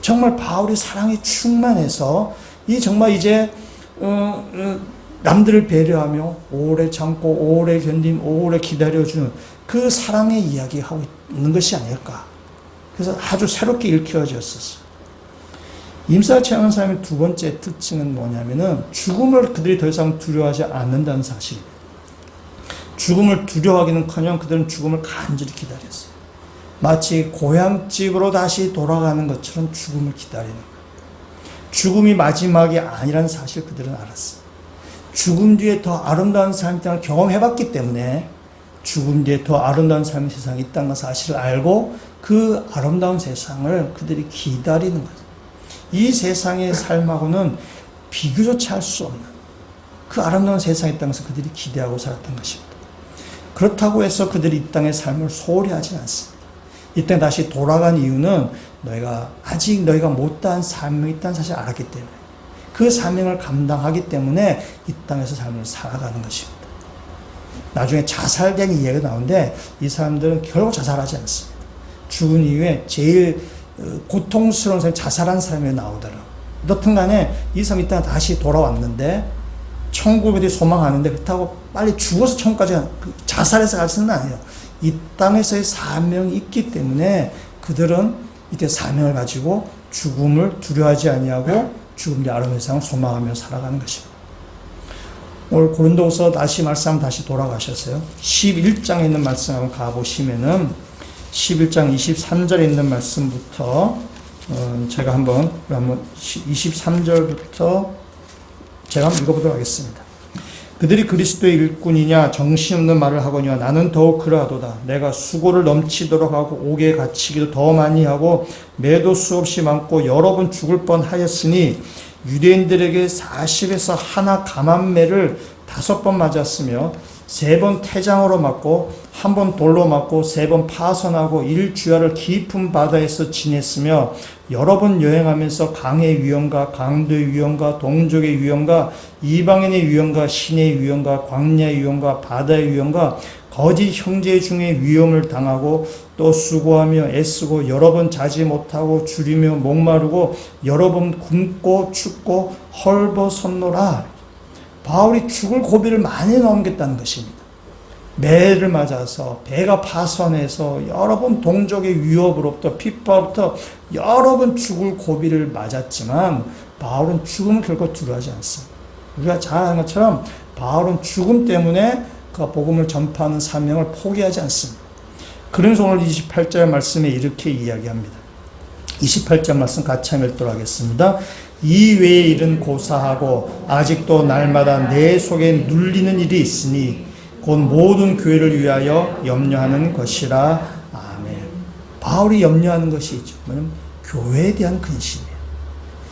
정말 바울이 사랑이 충만해서 정말 이제 남들을 배려하며 오래 참고 오래 견디며 오래 기다려주는 그 사랑의 이야기하고 있는 것이 아닐까. 그래서 아주 새롭게 읽혀졌었어요. 임사체험한 사람의 두 번째 특징은 뭐냐면은 죽음을 그들이 더 이상 두려워하지 않는다는 사실입니다. 죽음을 두려워하기는커녕 그들은 죽음을 간절히 기다렸어요. 마치 고향집으로 다시 돌아가는 것처럼 죽음을 기다리는 거예요. 죽음이 마지막이 아니라는 사실 그들은 알았어요. 죽음 뒤에 더 아름다운 삶의 땅을 경험해봤기 때문에 죽음 뒤에 더 아름다운 삶의 세상이 있다는 사실을 알고 그 아름다운 세상을 그들이 기다리는 거죠. 이 세상의 삶하고는 비교조차 할 수 없는 그 아름다운 세상의 땅에서 그들이 기대하고 살았던 것입니다. 그렇다고 해서 그들이 이 땅의 삶을 소홀히 하진 않습니다. 이 땅에 다시 돌아간 이유는 아직 너희가 못다한 사명이 있다는 사실을 알았기 때문에, 그 사명을 감당하기 때문에 이 땅에서 삶을 살아가는 것입니다. 나중에 자살에 대한 이야기가 나오는데 이 사람들은 결국 자살하지 않습니다. 죽은 이후에 제일 고통스러운 사람이 자살한 사람이 나오더라고요. 어떻든 간에 이 사람이 이 땅에 다시 돌아왔는데 천국에 소망하는데 그렇다고 빨리 죽어서 천국까지 자살해서 갈 수는 아니에요. 이 땅에서의 사명이 있기 때문에 그들은 이때 사명을 가지고 죽음을 두려워하지 아니하고 죽음의 아름다운 세상을 소망하며 살아가는 것입니다. 오늘 고린도후서 다시 돌아가셨어요. 11장에 있는 말씀 한번 가보시면은 11장 23절에 있는 말씀부터 제가 한번 23절부터 제가 한번 읽어보도록 하겠습니다. 그들이 그리스도의 일꾼이냐 정신없는 말을 하거니와 나는 더욱 그러하도다. 내가 수고를 넘치도록 하고 옥에 갇히기도 더 많이 하고 매도 수없이 많고 여러 번 죽을 뻔하였으니 유대인들에게 40에서 하나 감한매를 5번 맞았으며 3번 태장으로 맞고 1번 돌로 맞고 3번 파선하고 1주야를 깊은 바다에서 지냈으며 여러 번 여행하면서 강의 위험과 강도의 위험과 동족의 위험과 이방인의 위험과 신의 위험과 광야의 위험과 바다의 위험과 거짓 형제 중에 위험을 당하고 또 수고하며 애쓰고 여러 번 자지 못하고 줄이며 목마르고 여러 번 굶고 춥고 헐벗었노라. 바울이 죽을 고비를 많이 넘겼다는 것입니다. 매를 맞아서 배가 파선해서 여러 번 동족의 위협으로부터 핍박부터 여러 번 죽을 고비를 맞았지만 바울은 죽음을 결코 두려워하지 않습니다. 우리가 잘 아는 것처럼 바울은 죽음 때문에 그 복음을 전파하는 사명을 포기하지 않습니다. 그러면서 오늘 28절 말씀에 이렇게 이야기합니다. 28절 말씀 같이 읽도록 하겠습니다. 이 외의 일은 고사하고 아직도 날마다 내 속에 눌리는 일이 있으니 곧 모든 교회를 위하여 염려하는 것이라. 아멘. 바울이 염려하는 것이 있죠. 뭐냐면 교회에 대한 근심이에요.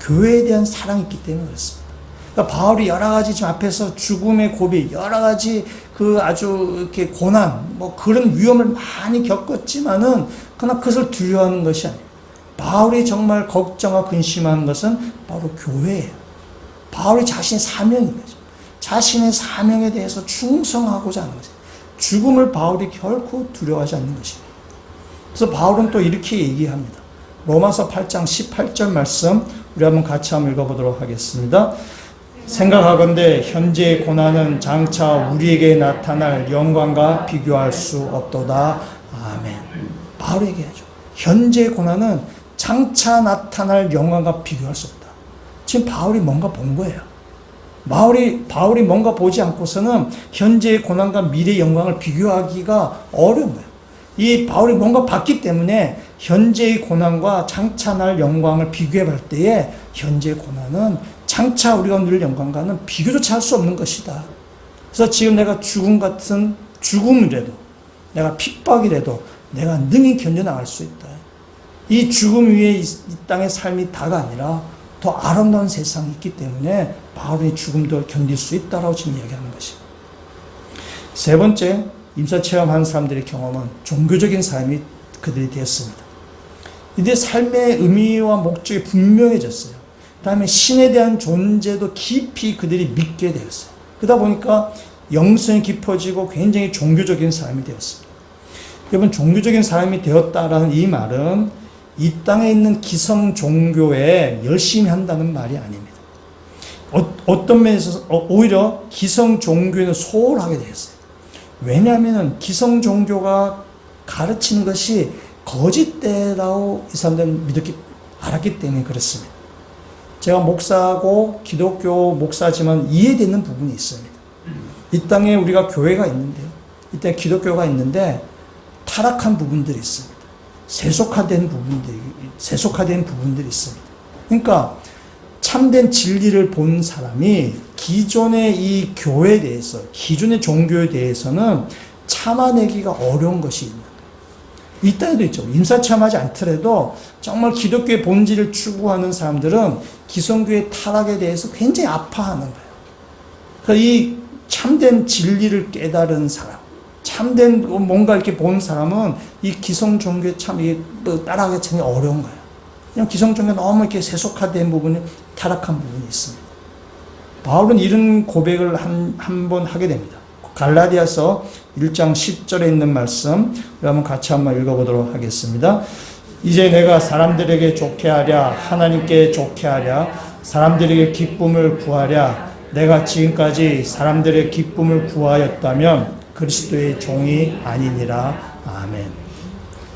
교회에 대한 사랑이 있기 때문에 그렇습니다. 그러니까 바울이 여러 가지 지금 앞에서 죽음의 고비, 여러 가지 그 아주 이렇게 고난, 그런 위험을 많이 겪었지만은 그러나 그것을 두려워하는 것이 아니에요. 바울이 정말 걱정하고 근심하는 것은 바로 교회예요. 바울이 자신의 사명인 거죠. 자신의 사명에 대해서 충성하고자 하는 거죠. 죽음을 바울이 결코 두려워하지 않는 것입니다. 그래서 바울은 또 이렇게 얘기합니다. 로마서 8장 18절 말씀 우리 한번 같이 한번 읽어보도록 하겠습니다. 생각하건대 현재의 고난은 장차 우리에게 나타날 영광과 비교할 수 없도다. 아멘. 바울이 얘기하죠. 현재의 고난은 장차 나타날 영광과 비교할 수 없다. 지금 바울이 뭔가 본 거예요. 바울이 뭔가 보지 않고서는 현재의 고난과 미래의 영광을 비교하기가 어려운 거예요. 이 바울이 뭔가 봤기 때문에 현재의 고난과 장차 날 영광을 비교해 볼 때에 현재의 고난은 장차 우리가 누릴 영광과는 비교조차 할 수 없는 것이다. 그래서 지금 내가 죽음이라도 내가 핍박이라도 내가 능히 견뎌나갈 수 있다. 이 죽음 위에 이 땅의 삶이 다가 아니라 더 아름다운 세상이 있기 때문에 바울이 죽음도 견딜 수 있다라고 지금 이야기하는 것입니다. 세 번째, 임사체험한 사람들의 경험은 종교적인 삶이 그들이 되었습니다. 이제 삶의 의미와 목적이 분명해졌어요. 그 다음에 신에 대한 존재도 깊이 그들이 믿게 되었어요. 그러다 보니까 영성이 깊어지고 굉장히 종교적인 삶이 되었습니다. 여러분, 종교적인 삶이 되었다라는 이 말은 이 땅에 있는 기성 종교에 열심히 한다는 말이 아닙니다. 어떤 면에서 오히려 기성 종교에는 소홀하게 되었어요. 왜냐하면 기성 종교가 가르치는 것이 거짓되라고 이 사람들은 알았기 때문에 그렇습니다. 제가 목사고 기독교 목사지만 이해되는 부분이 있습니다. 이 땅에 우리가 교회가 있는데요. 이 땅에 기독교가 있는데 타락한 부분들이 있습니다. 세속화된 부분들이 있습니다. 그러니까 참된 진리를 본 사람이 기존의 이 교회에 대해서, 기존의 종교에 대해서는 참아내기가 어려운 것이 있는 거예요. 이 땅에도 있죠. 임사체험하지 않더라도 정말 기독교의 본질을 추구하는 사람들은 기성교의 타락에 대해서 굉장히 아파하는 거예요. 이 참된 진리를 깨달은 사람, 참된 뭔가 이렇게 본 사람은 이 기성 종교에 참 따라가기 참 어려운 거예요. 그냥 기성 종교 너무 이렇게 세속화된 부분이 타락한 부분이 있습니다. 바울은 이런 고백을 한 번 하게 됩니다. 갈라디아서 1장 10절에 있는 말씀, 우리 한번 같이 한번 읽어보도록 하겠습니다. 이제 내가 사람들에게 좋게 하랴, 하나님께 좋게 하랴, 사람들에게 기쁨을 구하랴, 내가 지금까지 사람들의 기쁨을 구하였다면 그리스도의 종이 아니니라. 아멘.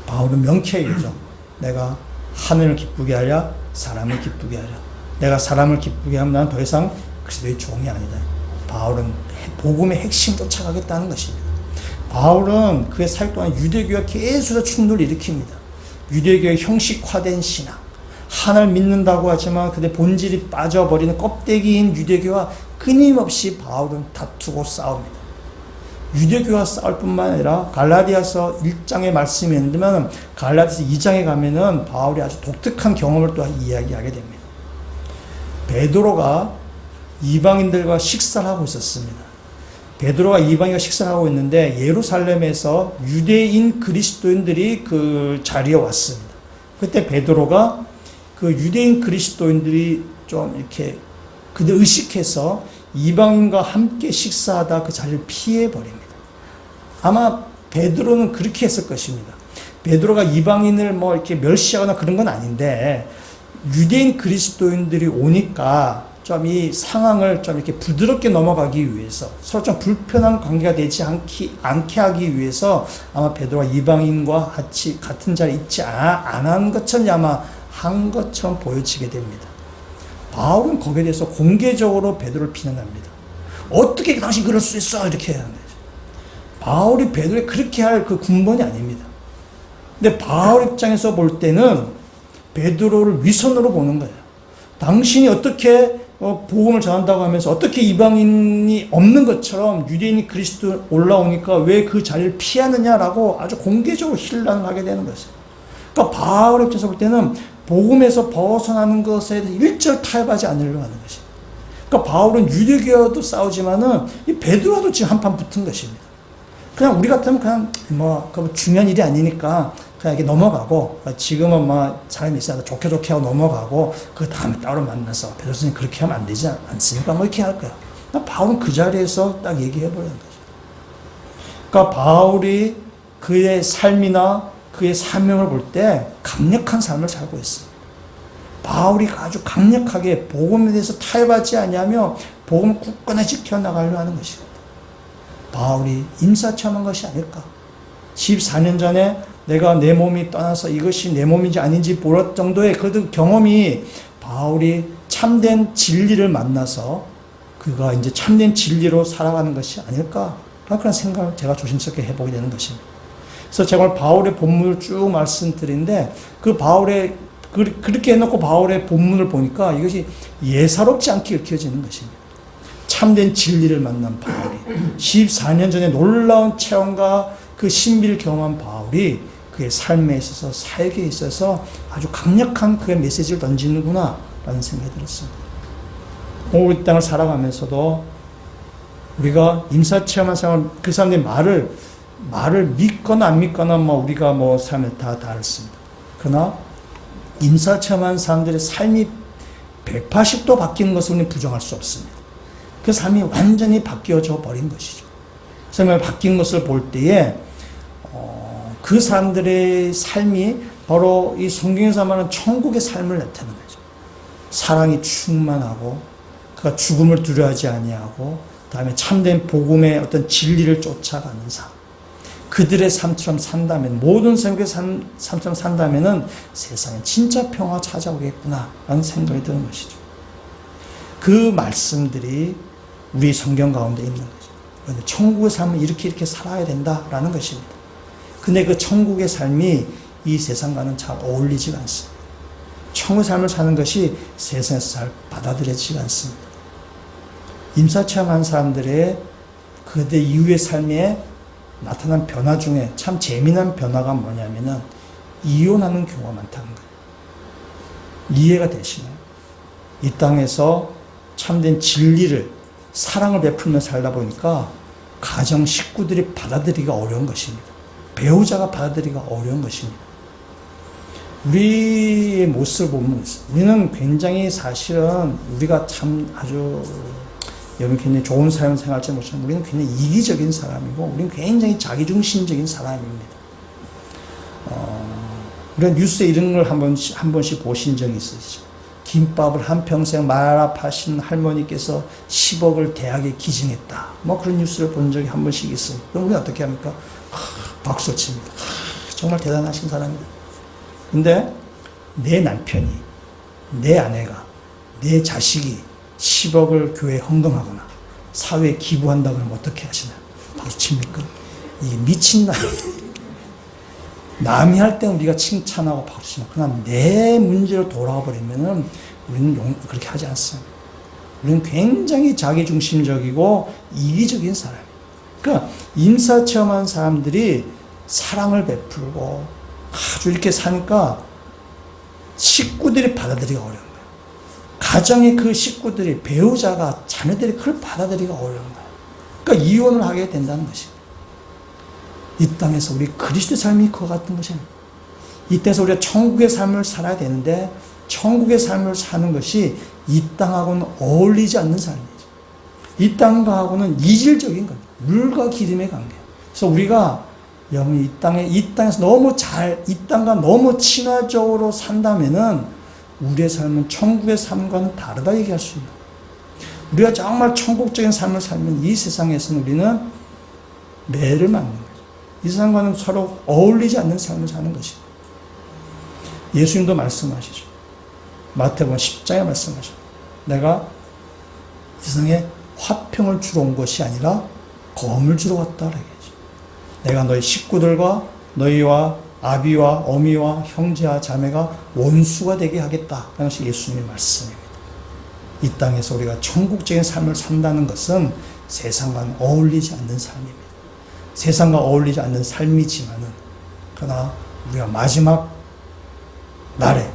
바울은 명쾌히 얘기죠. 내가 하늘을 기쁘게 하랴, 사람을 기쁘게 하랴. 내가 사람을 기쁘게 하면 난 더 이상 그리스도의 종이 아니다. 바울은 복음의 핵심 쫓아가겠다는 것입니다. 바울은 그의 사역 동안 유대교와 계속 충돌을 일으킵니다. 유대교의 형식화된 신앙, 하나를 믿는다고 하지만 그의 본질이 빠져버리는 껍데기인 유대교와 끊임없이 바울은 다투고 싸웁니다. 유대교와 싸울 뿐만 아니라 갈라디아서 1장의 말씀이 있는데 갈라디아서 2장에 가면은 바울이 아주 독특한 경험을 또 이야기하게 됩니다. 베드로가 이방인들과 식사를 하고 있었습니다. 베드로가 이방인과 식사를 하고 있는데 예루살렘에서 유대인 그리스도인들이 그 자리에 왔습니다. 그때 베드로가 그 유대인 그리스도인들이 좀 이렇게 그들 의식해서 이방인과 함께 식사하다 그 자리를 피해 버립니다. 아마 베드로는 그렇게 했을 것입니다. 베드로가 이방인을 뭐 이렇게 멸시하거나 그런 건 아닌데 유대인 그리스도인들이 오니까 좀 이 상황을 좀 이렇게 부드럽게 넘어가기 위해서 서로 좀 불편한 관계가 되지 않게 하기 위해서 아마 베드로가 이방인과 같은 자리에 있지 않은 것처럼 아마 한 것처럼 보여지게 됩니다. 바울은 거기에 대해서 공개적으로 베드로를 비난합니다. 어떻게 당신 그럴 수 있어? 이렇게 하는 거죠. 바울이 베드로에 그렇게 할 그 군번이 아닙니다. 근데 바울 입장에서 볼 때는 베드로를 위선으로 보는 거예요. 당신이 어떻게 복음을 전한다고 하면서 어떻게 이방인이 없는 것처럼 유대인이 그리스도 올라오니까 왜 그 자리를 피하느냐라고 아주 공개적으로 힐난을 하게 되는 것이에요. 그러니까 바울 입장에서 볼 때는 복음에서 벗어나는 것에 일절 타협하지 않으려고 하는 것이에요. 그러니까 바울은 유대교와도 싸우지만은 이 베드로와도 지금 한판 붙은 것입니다. 그냥 우리 같으면 그냥 뭐 중요한 일이 아니니까 그냥 이렇게 넘어가고 지금은 뭐 사람이 있어야 좋게 하고 넘어가고 그 다음에 따로 만나서 베드로 선생님 그렇게 하면 안 되지 않습니까? 뭐 이렇게 할 거야. 바울은 그 자리에서 딱 얘기해 버리는 거죠. 그러니까 바울이 그의 삶이나 그의 사명을 볼 때 강력한 삶을 살고 있어요. 바울이 아주 강력하게 복음에 대해서 타협하지 아니하며 복음을 굳건히 지켜나가려고 하는 것입니다. 바울이 임사체험한 것이 아닐까. 14년 전에 내가 내 몸이 떠나서 이것이 내 몸인지 아닌지 모를 정도의 그 경험이 바울이 참된 진리를 만나서 그가 이제 참된 진리로 살아가는 것이 아닐까. 그런 생각을 제가 조심스럽게 해보게 되는 것입니다. 그래서 제가 오늘 바울의 본문을 쭉 말씀드리는데 그 바울의 그렇게 해놓고 바울의 본문을 보니까 이것이 예사롭지 않게 읽혀지는 것입니다. 참된 진리를 만난 바울이 14년 전에 놀라운 체험과 그 신비를 경험한 바울이 그의 삶에 있어서 사역에 있어서 아주 강력한 그의 메시지를 던지는구나 라는 생각이 들었습니다. 오늘 이 땅을 살아가면서도 우리가 임사체험한 사람, 그 사람들의 말을 믿거나 안 믿거나 우리가 삶에 다 다릅니다. 그러나 임사체험한 사람들의 삶이 180도 바뀌는 것을 우리는 부정할 수 없습니다. 그 삶이 완전히 바뀌어져 버린 것이죠. 삶이 바뀐 것을 볼 때에 그 사람들의 삶이 바로 이 성경에서 말하는 천국의 삶을 나타내는 거죠. 사랑이 충만하고 그가 죽음을 두려워하지 아니하고 그다음에 참된 복음의 어떤 진리를 쫓아가는 삶. 그들의 삶처럼 산다면 모든 세상의 삶처럼 산다면은 세상에 진짜 평화 찾아오겠구나라는 생각이 드는 것이죠. 그 말씀들이 우리 성경 가운데 있는 거죠. 천국의 삶은 이렇게 살아야 된다라는 것입니다. 근데 그 천국의 삶이 이 세상과는 잘 어울리지가 않습니다. 천국의 삶을 사는 것이 세상에서 잘 받아들여지지 않습니다. 임사체험한 사람들의 그들 이후의 삶에 나타난 변화 중에 참 재미난 변화가 뭐냐면은 이혼하는 경우가 많다는 거예요. 이해가 되시나요? 이 땅에서 참된 진리를 사랑을 베풀며 살다 보니까 가정 식구들이 받아들이기가 어려운 것입니다. 배우자가 받아들이기가 어려운 것입니다. 우리의 모습을 보면 우리는 굉장히 사실은 우리가 참 아주 여러분 굉장히 좋은 삶을 생활할지 모르지만 우리는 굉장히 이기적인 사람이고 우리는 굉장히 자기중심적인 사람입니다. 우리가 뉴스에 이런 걸 한 번씩 보신 적이 있으시죠? 김밥을 한평생 말아 파신 할머니께서 10억을 대학에 기증했다. 뭐 그런 뉴스를 본 적이 한 번씩 있어요. 그럼 우리는 어떻게 합니까? 박수 칩니다. 정말 대단하신 사람입니다. 근데 내 남편이, 내 아내가, 내 자식이 10억을 교회에 헌금하거나 사회에 기부한다고 하면 어떻게 하시나요? 박수 칩니까? 이게 미친 나이. 남이 할 때 우리가 칭찬하고 박수 치나 그러나 내 문제로 돌아와 버리면은 우리는 그렇게 하지 않습니다. 우리는 굉장히 자기중심적이고 이기적인 사람이에요. 그러니까 임사체험한 사람들이 사랑을 베풀고 아주 이렇게 사니까 식구들이 받아들이기가 어려운 거예요. 가정의 그 식구들이, 배우자가, 자녀들이 그걸 받아들이기가 어려운 거예요. 그러니까 이혼을 하게 된다는 것입니다. 이 땅에서 우리 그리스도의 삶이 그와 같은 것입니다. 이 땅에서 우리가 천국의 삶을 살아야 되는데 천국의 삶을 사는 것이 이 땅하고는 어울리지 않는 삶이죠. 이 땅과하고는 이질적인 겁니다. 물과 기름의 관계예요. 그래서 우리가 이 땅에서 너무 이 땅과 너무 친화적으로 산다면은 우리의 삶은 천국의 삶과는 다르다 얘기할 수 있는 거예요. 우리가 정말 천국적인 삶을 살면 이 세상에서는 우리는 매를 맞는 거예요. 이 세상과는 서로 어울리지 않는 삶을 사는 것입니다. 예수님도 말씀하시죠. 마태복음 10장에 말씀하죠. 내가 이 세상에 화평을 주러 온 것이 아니라 검을 주러 왔다. 얘기하죠. 내가 너희 식구들과 너희와 아비와 어미와 형제와 자매가 원수가 되게 하겠다. 라는 것이 예수님의 말씀입니다. 이 땅에서 우리가 천국적인 삶을 산다는 것은 세상과는 어울리지 않는 삶입니다. 세상과 어울리지 않는 삶이지만은 그러나 우리가 마지막 날에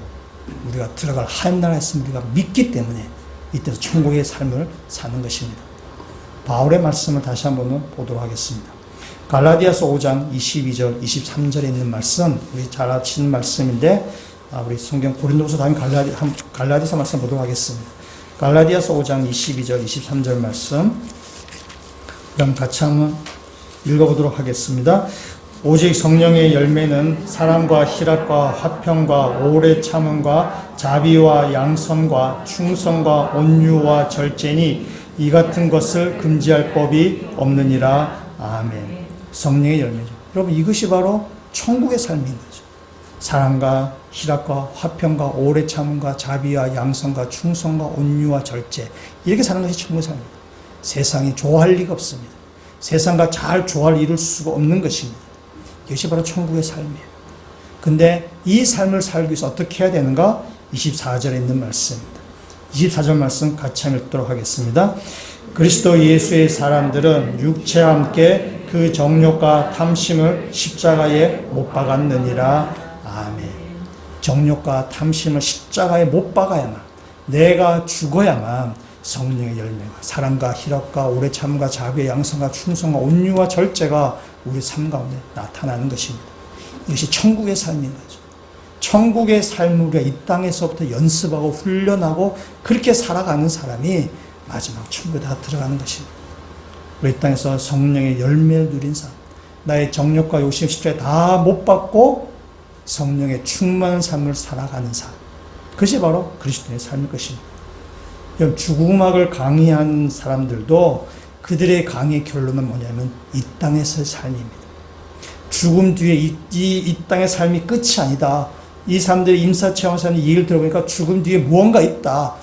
우리가 들어갈 하나님 나라에 있으면 우리가 믿기 때문에 이때서 천국의 삶을 사는 것입니다. 바울의 말씀을 다시 한번 보도록 하겠습니다. 갈라디아서 5장 22절 23절에 있는 말씀, 우리 잘 아시는 말씀인데 우리 성경 고린도서 다음 갈라디아서 말씀 보도록 하겠습니다. 갈라디아서 5장 22절 23절 말씀 그럼 같이 한번 읽어보도록 하겠습니다. 오직 성령의 열매는 사랑과 희락과 화평과 오래 참음과 자비와 양선과 충성과 온유와 절제니 이 같은 것을 금지할 법이 없느니라. 아멘. 성령의 열매죠. 여러분 이것이 바로 천국의 삶인 거죠. 사랑과 희락과 화평과 오래 참음과 자비와 양선과 충성과 온유와 절제 이렇게 사는 것이 천국의 삶입니다. 세상이 좋아할 리가 없습니다. 세상과 잘 조화를 이룰 수가 없는 것입니다. 이것이 바로 천국의 삶이에요. 근데 이 삶을 살기 위해서 어떻게 해야 되는가? 24절에 있는 말씀입니다. 24절 말씀 같이 읽도록 하겠습니다. 그리스도 예수의 사람들은 육체와 함께 그 정욕과 탐심을 십자가에 못 박았느니라. 아멘. 정욕과 탐심을 십자가에 못 박아야만, 내가 죽어야만 성령의 열매가 사랑과 희락과 오래 참음과 자비와 양선과 충성과 온유와 절제가 우리 삶 가운데 나타나는 것입니다. 이것이 천국의 삶인 거죠. 천국의 삶을 우리가 이 땅에서부터 연습하고 훈련하고 그렇게 살아가는 사람이 마지막 천국에 다 들어가는 것입니다. 우리 땅에서 성령의 열매를 누린 사람, 나의 정욕과 욕심 십자가에 다 못 받고 성령의 충만한 삶을 살아가는 사람, 그것이 바로 그리스도의 삶일 것입니다. 죽음학을 강의한 사람들도 그들의 강의 결론은 뭐냐면 이 땅에서의 삶입니다. 죽음 뒤에 이 땅의 삶이 끝이 아니다. 이 사람들이 임사체험하는 얘기를 들어보니까 죽음 뒤에 무언가 있다.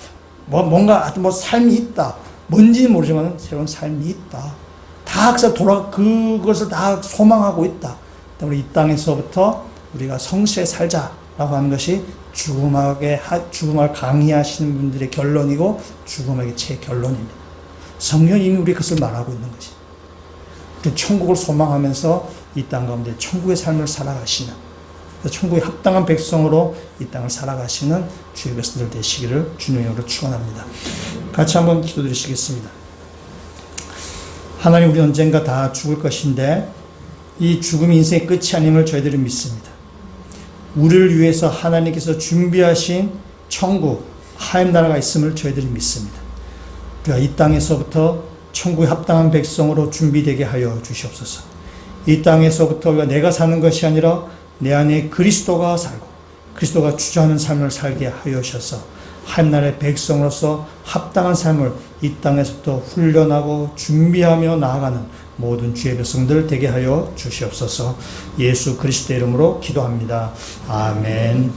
뭔가 삶이 있다. 뭔지는 모르지만 새로운 삶이 있다. 다 그것을 다 소망하고 있다. 우리 이 땅에서부터 우리가 성실에 살자라고 하는 것이 죽음을 강의하시는 분들의 결론이고 죽음에게 제 결론입니다. 성경이 이미 우리 그것을 말하고 있는 것이. 천국을 소망하면서 이 땅 가운데 천국의 삶을 살아가시는, 천국의 합당한 백성으로 이 땅을 살아가시는 주의 백성들 되시기를 주님의 이름으로 축원합니다. 같이 한번 기도드리시겠습니다. 하나님, 우리 언젠가 다 죽을 것인데 이 죽음이 인생의 끝이 아님을 저희들은 믿습니다. 우리를 위해서 하나님께서 준비하신 천국, 하나님 나라가 있음을 저희들이 믿습니다. 우리가 이 땅에서부터 천국에 합당한 백성으로 준비되게 하여 주시옵소서. 이 땅에서부터 우리가 내가 사는 것이 아니라 내 안에 그리스도가 살고 그리스도가 주저하는 삶을 살게 하여 주셔서 하나님 나라의 백성으로서 합당한 삶을 이 땅에서부터 훈련하고 준비하며 나아가는 모든 주의 백성들 되게 하여 주시옵소서. 예수 그리스도의 이름으로 기도합니다. 아멘.